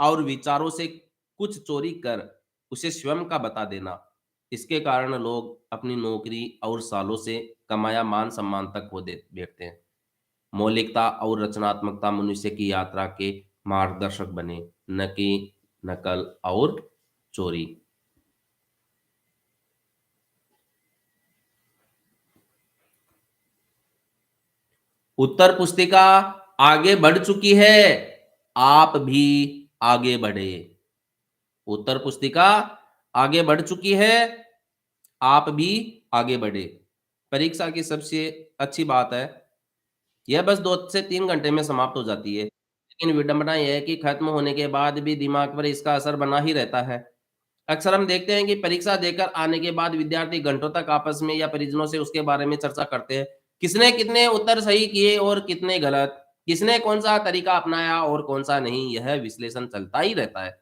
और विचारों से कुछ चोरी कर उसे स्वयं का बता देना, इसके कारण लोग अपनी नौकरी और सालों से कमाया मान सम्मान तक खो दे बैठते हैं। मौलिकता और रचनात्मकता मनुष्य की यात्रा के मार्गदर्शक बने, न कि नकल और चोरी। उत्तर पुस्तिका आगे बढ़ चुकी है, आप भी आगे बढ़े। उत्तर पुस्तिका आगे बढ़ चुकी है, आप भी आगे बढ़े। परीक्षा की सबसे अच्छी बात है, यह बस 2 से 3 घंटे में समाप्त हो जाती है। लेकिन विडंबना यह है कि खत्म होने के बाद भी दिमाग पर इसका असर बना ही रहता है। अक्सर हम देखते हैं कि परीक्षा देकर आने के बाद विद्यार्थी घंटों तक आपस में या परिजनों से उसके बारे में चर्चा करते हैं। किसने कितने उत्तर सही किए और कितने गलत, किसने कौन सा तरीका अपनाया और कौन सा नहीं, यह विश्लेषण चलता ही रहता है।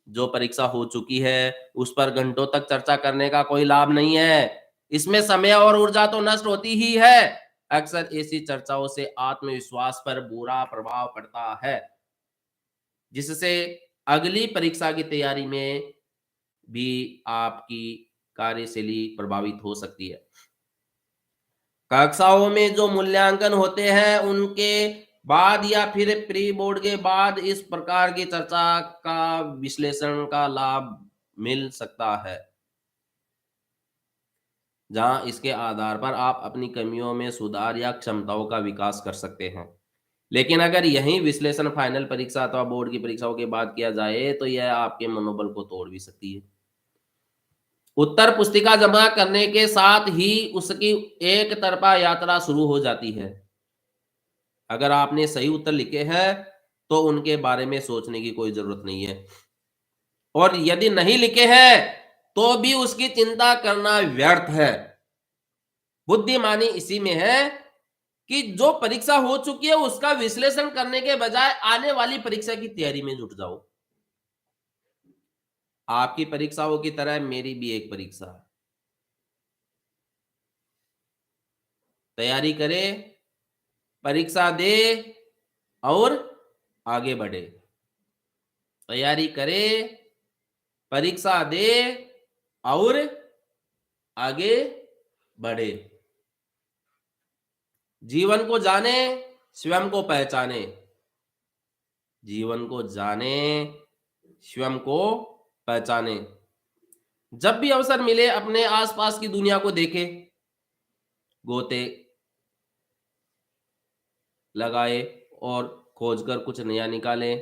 जो परीक्षा हो चुकी है, उस पर घंटों तक चर्चा करने का कोई लाभ नहीं है। इसमें समय और ऊर्जा तो नष्ट होती ही है। अक्सर ऐसी चर्चाओं से आत्मविश्वास पर बुरा प्रभाव पड़ता है, जिससे अगली परीक्षा की तैयारी में भी आपकी कार्यशैली प्रभावित हो सकती है। कक्षाओं में जो मूल्यांकन होते हैं उनके बाद या फिर प्री बोर्ड के बाद इस प्रकार की चर्चा का विश्लेषण का लाभ मिल सकता है, जहां इसके आधार पर आप अपनी कमियों में सुधार या क्षमताओं का विकास कर सकते हैं। लेकिन अगर यही विश्लेषण फाइनल परीक्षा अथवा बोर्ड की परीक्षाओं के बाद किया जाए तो यह आपके मनोबल को तोड़ भी सकती है। उत्तर पुस्तिका जमा करने के साथ ही उसकी एक तरफा यात्रा शुरू हो जाती है। अगर आपने सही उत्तर लिखे हैं तो उनके बारे में सोचने की कोई जरूरत नहीं है। और यदि नहीं लिखे हैं तो भी उसकी चिंता करना व्यर्थ है। बुद्धिमानी इसी में है कि जो परीक्षा हो चुकी है उसका विश्लेषण करने के बजाय आने वाली परीक्षा की तैयारी में जुट जाओ। आपकी परीक्षाओं की तरह मेरी भी एक परीक्षा है। तैयारी करे, परीक्षा दे और आगे बढ़े। तैयारी करे, परीक्षा दे और आगे बढ़े। जीवन को जाने, स्वयं को पहचाने। जीवन को जाने, स्वयं को पहचाने। जब भी अवसर मिले अपने आसपास की दुनिया को देखे, गोते लगाए और खोजकर कुछ नया निकाले।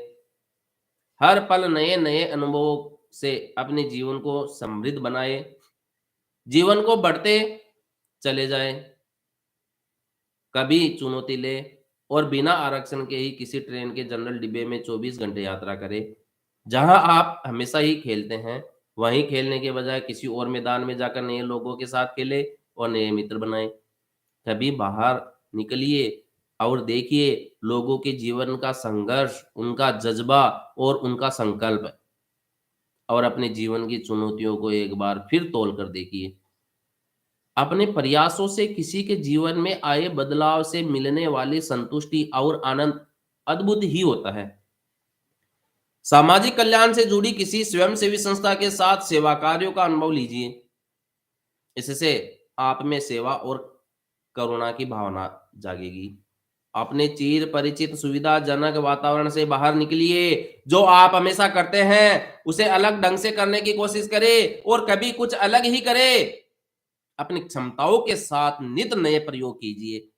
हर पल नए नए अनुभवों से अपने जीवन को समृद्ध बनाए। जीवन को बढ़ते चले जाए। कभी चुनौती ले और बिना आरक्षण के ही किसी ट्रेन के जनरल डिब्बे में 24 घंटे यात्रा करें। जहां आप हमेशा ही खेलते हैं, वहीं खेलने के बजाय किसी और मैदान में जाकर नए लोगों के साथ खेले और नए मित्र बनाएं। कभी बाहर निकलिए और देखिए लोगों के जीवन का संघर्ष, उनका जज्बा और उनका संकल्प, और अपने जीवन की चुनौतियों को एक बार फिर तौल कर देखिए। अपने प्रयासों से किसी के जीवन में आए बदलाव से मिलने वाली संतुष्टि और आनंद अद्भुत ही होता है। सामाजिक कल्याण से जुड़ी किसी स्वयंसेवी संस्था के साथ सेवा कार्यों का अनुभव लीजिए। इससे आप में सेवा और करुणा की भावना जागेगी। अपने चिर परिचित सुविधाजनक वातावरण से बाहर निकलिए। जो आप हमेशा करते हैं उसे अलग ढंग से करने की कोशिश करें और कभी कुछ अलग ही करें। अपनी क्षमताओं के साथ नित नए प्रयोग कीजिए।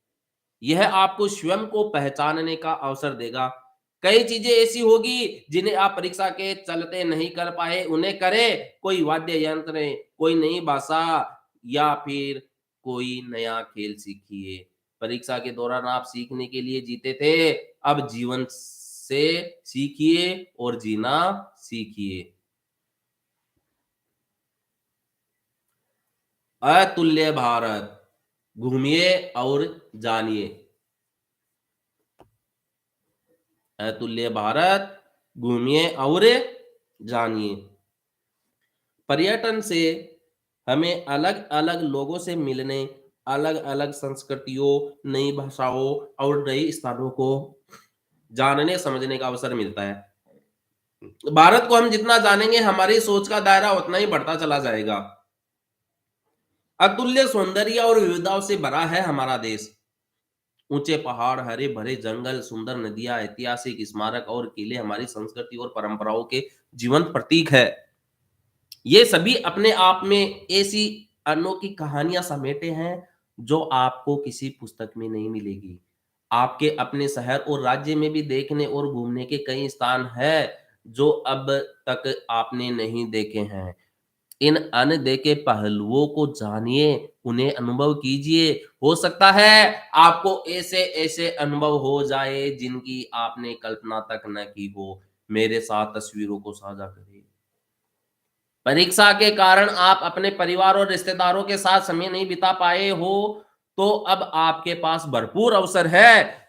यह आपको स्वयं को पहचानने का अवसर देगा। कई चीजें ऐसी होगी जिन्हें आप परीक्षा के चलते नहीं कर पाए, उन्हें करें। कोई वाद्य यंत्र, कोई नई भाषा या फिर कोई नया खेल सीखिए। परीक्षा के दौरान आप सीखने के लिए जीते थे, अब जीवन से सीखिए और जीना सीखिए। अतुल्य भारत, घूमिए और जानिए। अतुल्य भारत, घूमिए और जानिए। पर्यटन से हमें अलग अलग लोगों से मिलने, अलग अलग संस्कृतियों, नई भाषाओं और नई स्थानों को जानने समझने का अवसर मिलता है। भारत को हम जितना जानेंगे हमारी सोच का दायरा उतना ही बढ़ता चला जाएगा। अतुल्य सौंदर्य और विविधताओं से भरा है हमारा देश। ऊंचे पहाड़, हरे भरे जंगल, सुंदर नदियां, ऐतिहासिक स्मारक और किले हमारी संस्कृति और परंपराओं के जीवंत प्रतीक है। ये सभी अपने आप में ऐसी अनोखी कहानियां समेटे हैं जो आपको किसी पुस्तक में नहीं मिलेगी। आपके अपने शहर और राज्य में भी देखने और घूमने के कई स्थान हैं जो अब तक आपने नहीं देखे हैं। इन अनदेखे पहलुओं को जानिए, उन्हें अनुभव कीजिए। हो सकता है आपको ऐसे ऐसे अनुभव हो जाए जिनकी आपने कल्पना तक न की हो। मेरे साथ तस्वीरों को साझा करिए। परीक्षा के कारण आप अपने परिवार और रिश्तेदारों के साथ समय नहीं बिता पाए हो, तो अब आपके पास भरपूर अवसर है।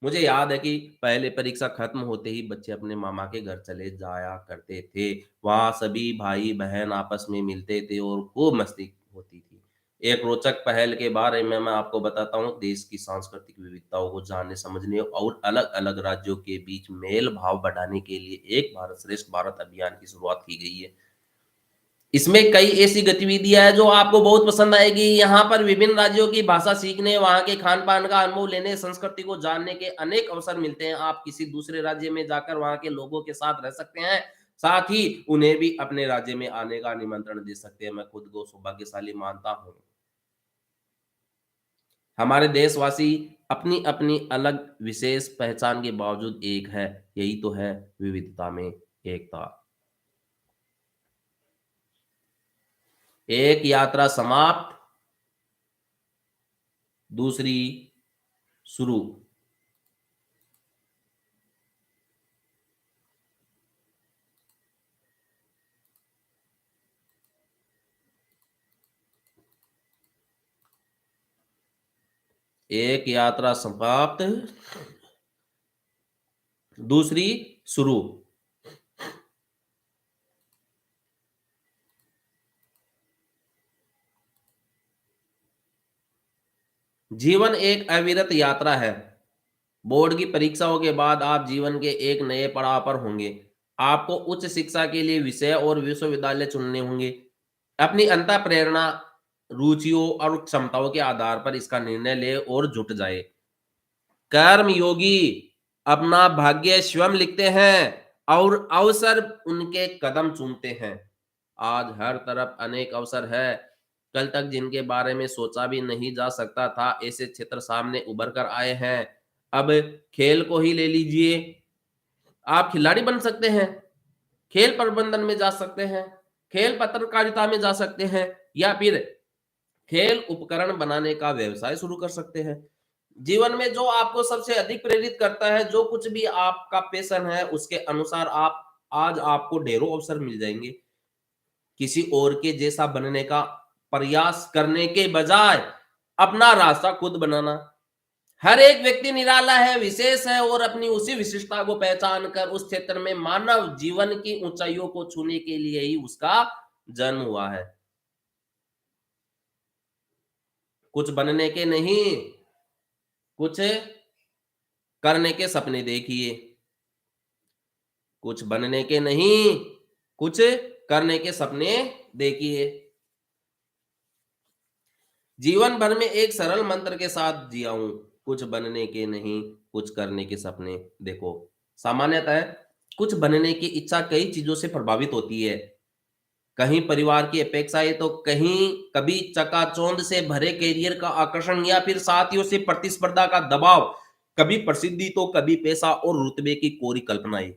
मुझे याद है कि पहले परीक्षा खत्म होते ही बच्चे अपने मामा के घर चले जाया करते थे। वहाँ सभी भाई-बहन आपस में मिलते थे और खूब मस्ती होती थी। एक रोचक पहल के बारे में मैं आपको बताता हूँ। देश की सांस्कृतिक विविधताओं को जानने, समझने और अलग-अलग राज्यों के बीच मेल-भाव बढ़ाने के लिए एक भारत श्रेष्ठ भारत अभियान की शुरुआत की गई है। इसमें कई ऐसी गतिविधियाँ हैं जो आपको बहुत पसंद आएगी। यहाँ पर विभिन्न राज्यों की भाषा सीखने, वहाँ के खान-पान का अनुभव लेने, संस्कृति को जानने के अनेक अवसर मिलते हैं। आप किसी दूसरे राज्य में जाकर वहाँ के लोगों के साथ रह सकते हैं, साथ ही उन्हें भी अपने राज्य में आने का निमंत्रण दे सकते हैं। मैं खुद को सौभाग्यशाली मानता हूँ। हमारे देशवासी अपनी-अपनी अलग विशेष पहचान के बावजूद एक है, यही तो है विविधता में एकता। एक यात्रा समाप्त, दूसरी शुरू। एक यात्रा समाप्त, दूसरी शुरू। जीवन एक अविरत यात्रा है। बोर्ड की परीक्षाओं के बाद आप जीवन के एक नए पड़ाव पर होंगे। आपको उच्च शिक्षा के लिए विषय और विश्वविद्यालय चुनने होंगे। अपनी अंतः प्रेरणा, रुचियों और क्षमताओं के आधार पर इसका निर्णय ले और जुट जाए। कर्म योगी अपना भाग्य स्वयं लिखते हैं और अवसर उनके कदम चूमते हैं। आज हर तरफ अनेक अवसर है। कल तक जिनके बारे में सोचा भी नहीं जा सकता था, ऐसे क्षेत्र सामने उभर कर आए हैं। अब खेल को ही ले लीजिए। आप खिलाड़ी बन सकते हैं, खेल प्रबंधन में जा सकते हैं, खेल पत्रकारिता में जा सकते हैं, या फिर खेल उपकरण बनाने का व्यवसाय शुरू कर सकते हैं। जीवन में जो आपको सबसे अधिक प्रेरित करता है, जो कुछ भी आपका पैशन है, उसके अनुसार आप आज आपको ढेरों अवसर मिल जाएंगे। किसी और के जैसा बनने का प्रयास करने के बजाय अपना रास्ता खुद बनाना। हर एक व्यक्ति निराला है, विशेष है, और अपनी उसी विशिष्टता को पहचान कर उस क्षेत्र में मानव जीवन की ऊंचाइयों को छूने के लिए ही उसका जन्म हुआ है। कुछ बनने के नहीं, कुछ करने के सपने देखिए। कुछ बनने के नहीं, कुछ करने के सपने देखिए। जीवन भर में एक सरल मंत्र के साथ जिया हूं, कुछ बनने के नहीं, कुछ करने के सपने देखो। सामान्यतः कुछ बनने की इच्छा कई चीजों से प्रभावित होती है। कहीं परिवार की अपेक्षाएं, तो कहीं कभी चकाचौंध से भरे करियर का आकर्षण, या फिर साथियों से प्रतिस्पर्धा का दबाव, कभी प्रसिद्धि तो कभी पैसा और रुतबे की कोरी कल्पनाएं।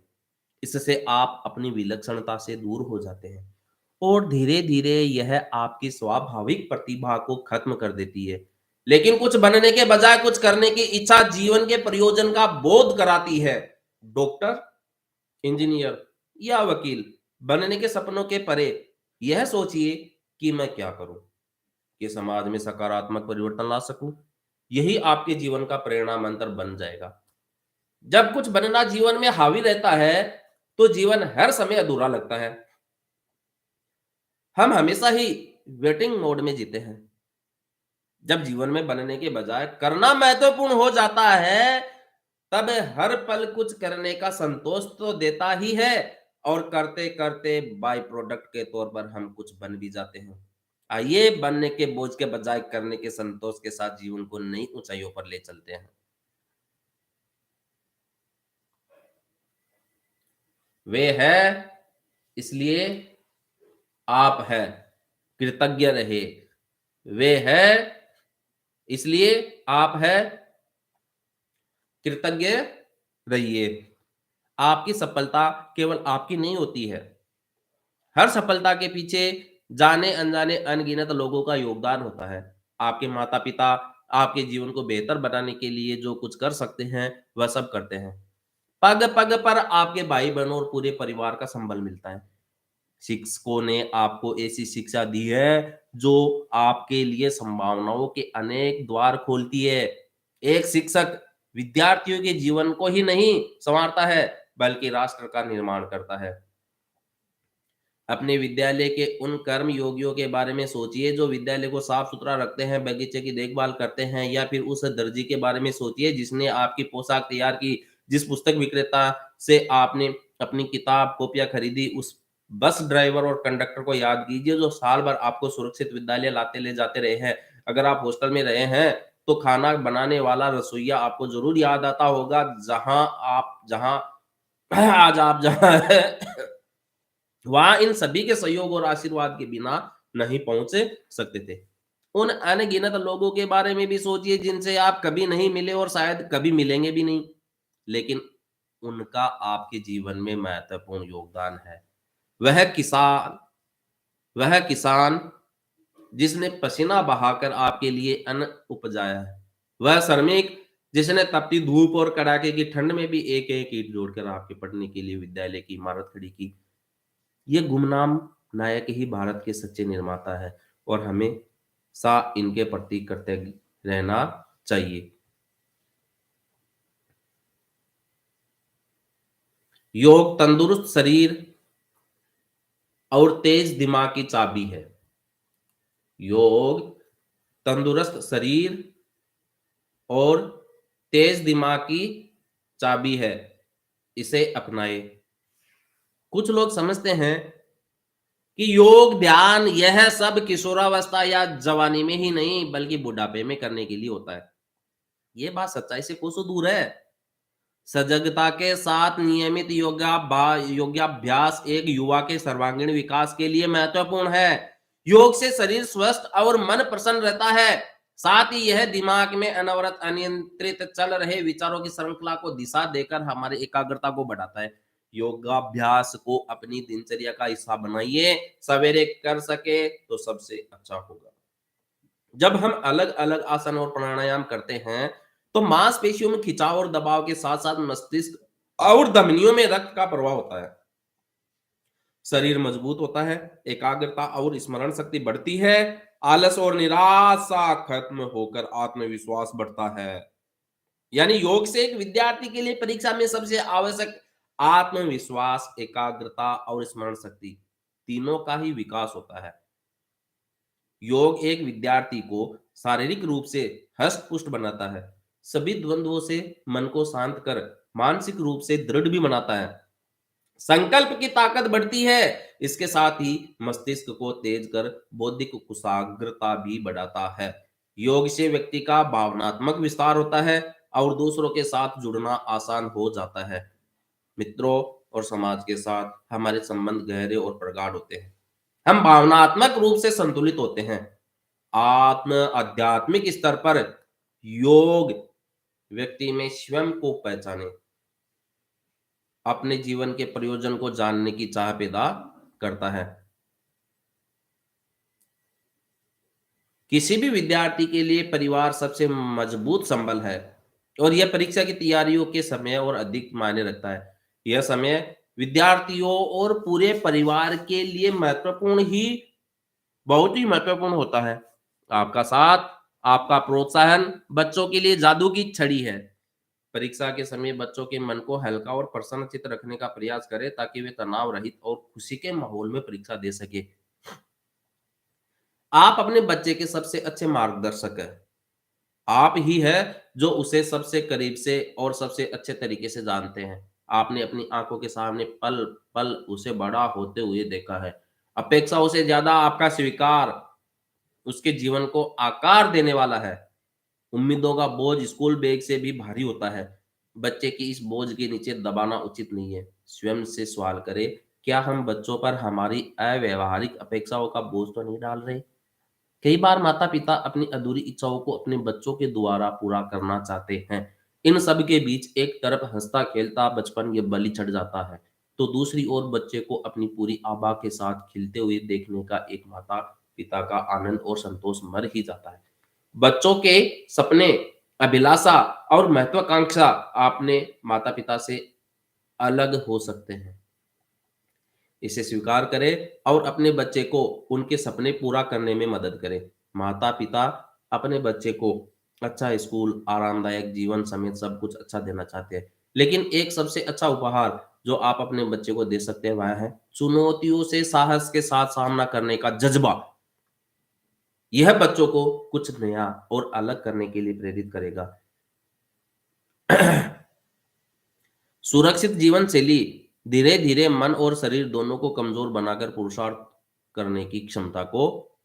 इससे आप अपनी विलक्षणता से दूर हो जाते हैं और धीरे धीरे यह आपकी स्वाभाविक प्रतिभा को खत्म कर देती है। लेकिन कुछ बनने के बजाय कुछ करने की इच्छा जीवन के प्रयोजन का बोध कराती है। डॉक्टर, इंजीनियर या वकील बनने के सपनों के परे यह सोचिए कि मैं क्या करूं कि समाज में सकारात्मक परिवर्तन ला सकूं। यही आपके जीवन का प्रेरणा मंत्र बन जाएगा। जब कुछ बनना जीवन में हावी रहता है, तो जीवन हर समय अधूरा लगता है। हम हमेशा ही वेटिंग मोड में जीते हैं। जब जीवन में बनने के बजाय करना महत्वपूर्ण हो जाता है, तब हर पल कुछ करने का संतोष तो देता ही है, और करते करते बाय प्रोडक्ट के तौर पर हम कुछ बन भी जाते हैं। आइए बनने के बोझ के बजाय करने के संतोष के साथ जीवन को नई ऊंचाइयों पर ले चलते हैं। वे है, इसलिए आप है, कृतज्ञ रहे। वे है, इसलिए आप है, कृतज्ञ रहिए। आपकी सफलता केवल आपकी नहीं होती है। हर सफलता के पीछे जाने अनजाने अनगिनत लोगों का योगदान होता है। आपके माता पिता आपके जीवन को बेहतर बनाने के लिए जो कुछ कर सकते हैं, वह सब करते हैं। पग पग पर आपके भाई बहनों और पूरे परिवार का संबल मिलता है। शिक्षकों ने आपको ऐसी शिक्षा दी है जो आपके लिए संभावनाओं के अनेक द्वार खोलती है। एक शिक्षक विद्यार्थियों के जीवन को ही नहीं संवारता है, बल्कि राष्ट्र का निर्माण करता है। अपने विद्यालय के उन कर्म योगियों के बारे में सोचिए जो विद्यालय को साफ सुथरा रखते हैं, बगीचे की देखभाल करते हैं, या फिर उस दर्जी के बारे में सोचिए जिसने आपकी पोशाक तैयार की। जिस पुस्तक विक्रेता से आपने अपनी किताब कॉपियां खरीदी, उस बस ड्राइवर और कंडक्टर को याद कीजिए जो साल भर आपको सुरक्षित विद्यालय लाते ले जाते रहे हैं। अगर आप हॉस्टल में रहे हैं, तो खाना बनाने वाला रसोइया आपको जरूर याद आता होगा, जहां आज आप जहां हैं, वहां इन सभी के सहयोग और आशीर्वाद के बिना नहीं पहुंच सकते थे। उन अनगिनत लोगों के बारे में भी सोचिए जिनसे आप कभी नहीं मिले और शायद कभी मिलेंगे भी नहीं, लेकिन उनका आपके जीवन में महत्वपूर्ण योगदान है। वह किसान वह किसान जिसने पसीना बहाकर आपके लिए अन्न उपजाया है। वह श्रमिक जिसने तपती धूप और कड़ाके की ठंड में भी एक एक ईंट जोड़कर आपके पढ़ने के लिए विद्यालय की इमारत खड़ी की। ये गुमनाम नायक ही भारत के सच्चे निर्माता है, और हमें सा इनके प्रति कृतज्ञ रहना चाहिए। योग तंदुरुस्त शरीर और तेज दिमाग की चाबी है। योग तंदुरुस्त शरीर और तेज दिमाग की चाबी है, इसे अपनाएं। कुछ लोग समझते हैं कि योग ध्यान यह सब किशोरावस्था या जवानी में ही नहीं बल्कि बुढ़ापे में करने के लिए होता है। ये बात सच्चाई से कोसों दूर है। सजगता के साथ नियमित योगाभ्यास एक युवा के सर्वांगीण विकास के लिए महत्वपूर्ण है। योग से शरीर स्वस्थ और मन प्रसन्न रहता है। साथ ही यह दिमाग में अनवरत अनियंत्रित चल रहे विचारों की श्रृंखला को दिशा देकर हमारी एकाग्रता को बढ़ाता है। योगाभ्यास को अपनी दिनचर्या का हिस्सा बनाइए। सवेरे कर सके तो सबसे अच्छा होगा। जब हम अलग अलग आसन और प्राणायाम करते हैं तो मांसपेशियों में खिंचाव और दबाव के साथ साथ मस्तिष्क और धमनियों में रक्त का प्रवाह होता है। शरीर मजबूत होता है, एकाग्रता और स्मरण शक्ति बढ़ती है, आलस और निराशा खत्म होकर आत्मविश्वास बढ़ता है। यानी योग से एक विद्यार्थी के लिए परीक्षा में सबसे आवश्यक आत्मविश्वास, एकाग्रता और स्मरण शक्ति तीनों का ही विकास होता है। योग एक विद्यार्थी को शारीरिक रूप से हष्ट पुष्ट बनाता है, सभी द्वंद्वों से मन को शांत कर मानसिक रूप से दृढ़ भी बनाता है। संकल्प की ताकत बढ़ती है। इसके साथ ही मस्तिष्क को तेज कर बौद्धिक कुशाग्रता भी बढ़ाता है। योग से व्यक्ति का भावनात्मक विस्तार होता है और दूसरों के साथ जुड़ना आसान हो जाता है। मित्रों और समाज के साथ हमारे संबंध गहरे और प्रगाढ़ होते हैं। हम भावनात्मक रूप से संतुलित होते हैं। आध्यात्मिक स्तर पर योग व्यक्ति में स्वयं को पहचाने, अपने जीवन के प्रयोजन को जानने की चाह पैदा करता है। किसी भी विद्यार्थी के लिए परिवार सबसे मजबूत संबल है और यह परीक्षा की तैयारियों के समय और अधिक मायने रखता है। यह समय विद्यार्थियों और पूरे परिवार के लिए बहुत ही महत्वपूर्ण होता है। आपका साथ, आपका प्रोत्साहन बच्चों के लिए जादू की छड़ी है। परीक्षा के समय बच्चों के मन को हल्का और प्रसन्नचित्त रखने का प्रयास करें ताकि वे तनाव रहित और खुशी के माहौल में परीक्षा दे सके। आप अपने बच्चे के सबसे अच्छे मार्गदर्शक हैं। आप ही है जो उसे सबसे करीब से और सबसे अच्छे तरीके से जानते हैं। आपने अपनी आंखों के सामने पल पल उसे बड़ा होते हुए देखा है। अपेक्षाओं से ज्यादा आपका स्वीकार उसके जीवन को आकार देने वाला है। उम्मीदों का बोझ स्कूल बैग से भी भारी होता है। बच्चे की इस बोझ के नीचे दबाना उचित नहीं है। स्वयं से सवाल करें, क्या हम बच्चों पर हमारी अव्यवहारिक अपेक्षाओं का बोझ तो नहीं डाल रहे? कई बार माता-पिता अपनी अधूरी इच्छाओं को अपने बच्चों के द्वारा पूरा करना चाहते हैं। इन सब के बीच एक तरफ हँसता-खेलता बचपन ये बलि चढ़ जाता है, तो दूसरी ओर बच्चे को अपनी पूरी आभा के साथ खिलते हुए देखने का एक माता-पिता का आनंद और संतोष मर ही जाता है। बच्चों के सपने, अभिलाषा और महत्वाकांक्षा अपने माता-पिता से अलग हो सकते हैं। इसे स्वीकार करें और अपने बच्चे को उनके सपने पूरा करने में मदद करें। माता-पिता अपने बच्चे को अच्छा स्कूल, आरामदायक जीवन समेत सब कुछ अच्छा देना चाहते हैं। लेकिन एक सबसे अच्छा उपहार जो आप अपने बच्चे को दे सकते हैं, वह है चुनौतियों से साहस के साथ सामना करने का जज़्बा। यह बच्चों को कुछ नया और अलग करने के लिए प्रेरित करेगा। सुरक्षित जीवन शैली धीरे-धीरे मन और शरीर दोनों को कमज़ोर बनाकर पुरुषार्थ करने की क्षमता को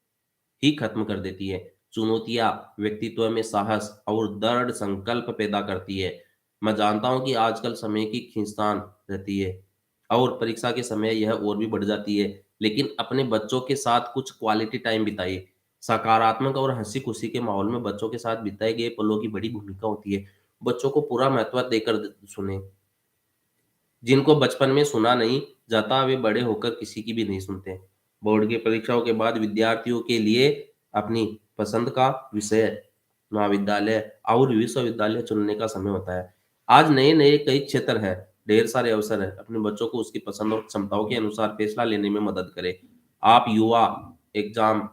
ही खत्म कर देती है। चुनौतियाँ व्यक्तित्व में साहस और दृढ़ संकल्प पैदा करती है। मैं जानता हूँ कि आजकल समय की खींचतान रहती है और परीक्षा के समय यह और भी बढ़ जाती है। लेकिन अपने बच्चों के साथ कुछ क्वालिटी टाइम बिताइए। सकारात्मक और हँसी-खुशी के माहौल में बच्चों के साथ बिताए गए पलों की बड़ी भूमिका होती है। बच्चों को पूरा महत्व देकर सुनें। जिनको बचपन में सुना नहीं जाता, वे बड़े होकर किसी की भी नहीं सुनते। बोर्ड की परीक्षाओं के बाद विद्यार्थियों के लिए अपनी पसंद का विषय, महाविद्यालय और विश्वविद्यालय चुनने का समय होता है। आज नए-नए कई क्षेत्र हैं, ढेर सारे अवसर हैं। अपने बच्चों को उसकी पसंद और क्षमताओं के अनुसार फैसला लेने में मदद करें। आप युवा एग्ज़ाम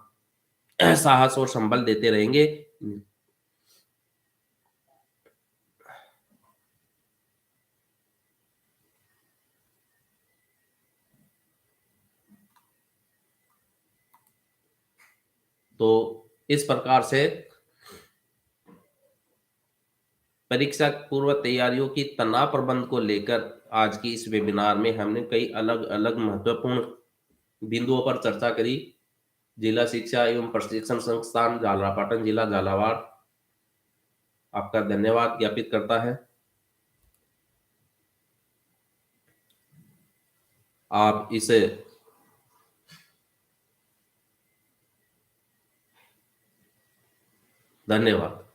साहस और संबल देते रहेंगे। तो इस प्रकार से परीक्षा पूर्व तैयारियों की तनाव प्रबंधन को लेकर आज की इस वेबिनार में हमने कई अलग-अलग महत्वपूर्ण बिंदुओं पर चर्चा करी। जिला शिक्षा एवं प्रशिक्षण संस्थान झालरापाटन, जिला झालावाड़ आपका धन्यवाद ज्ञापित करता है। आप इसे धन्यवाद।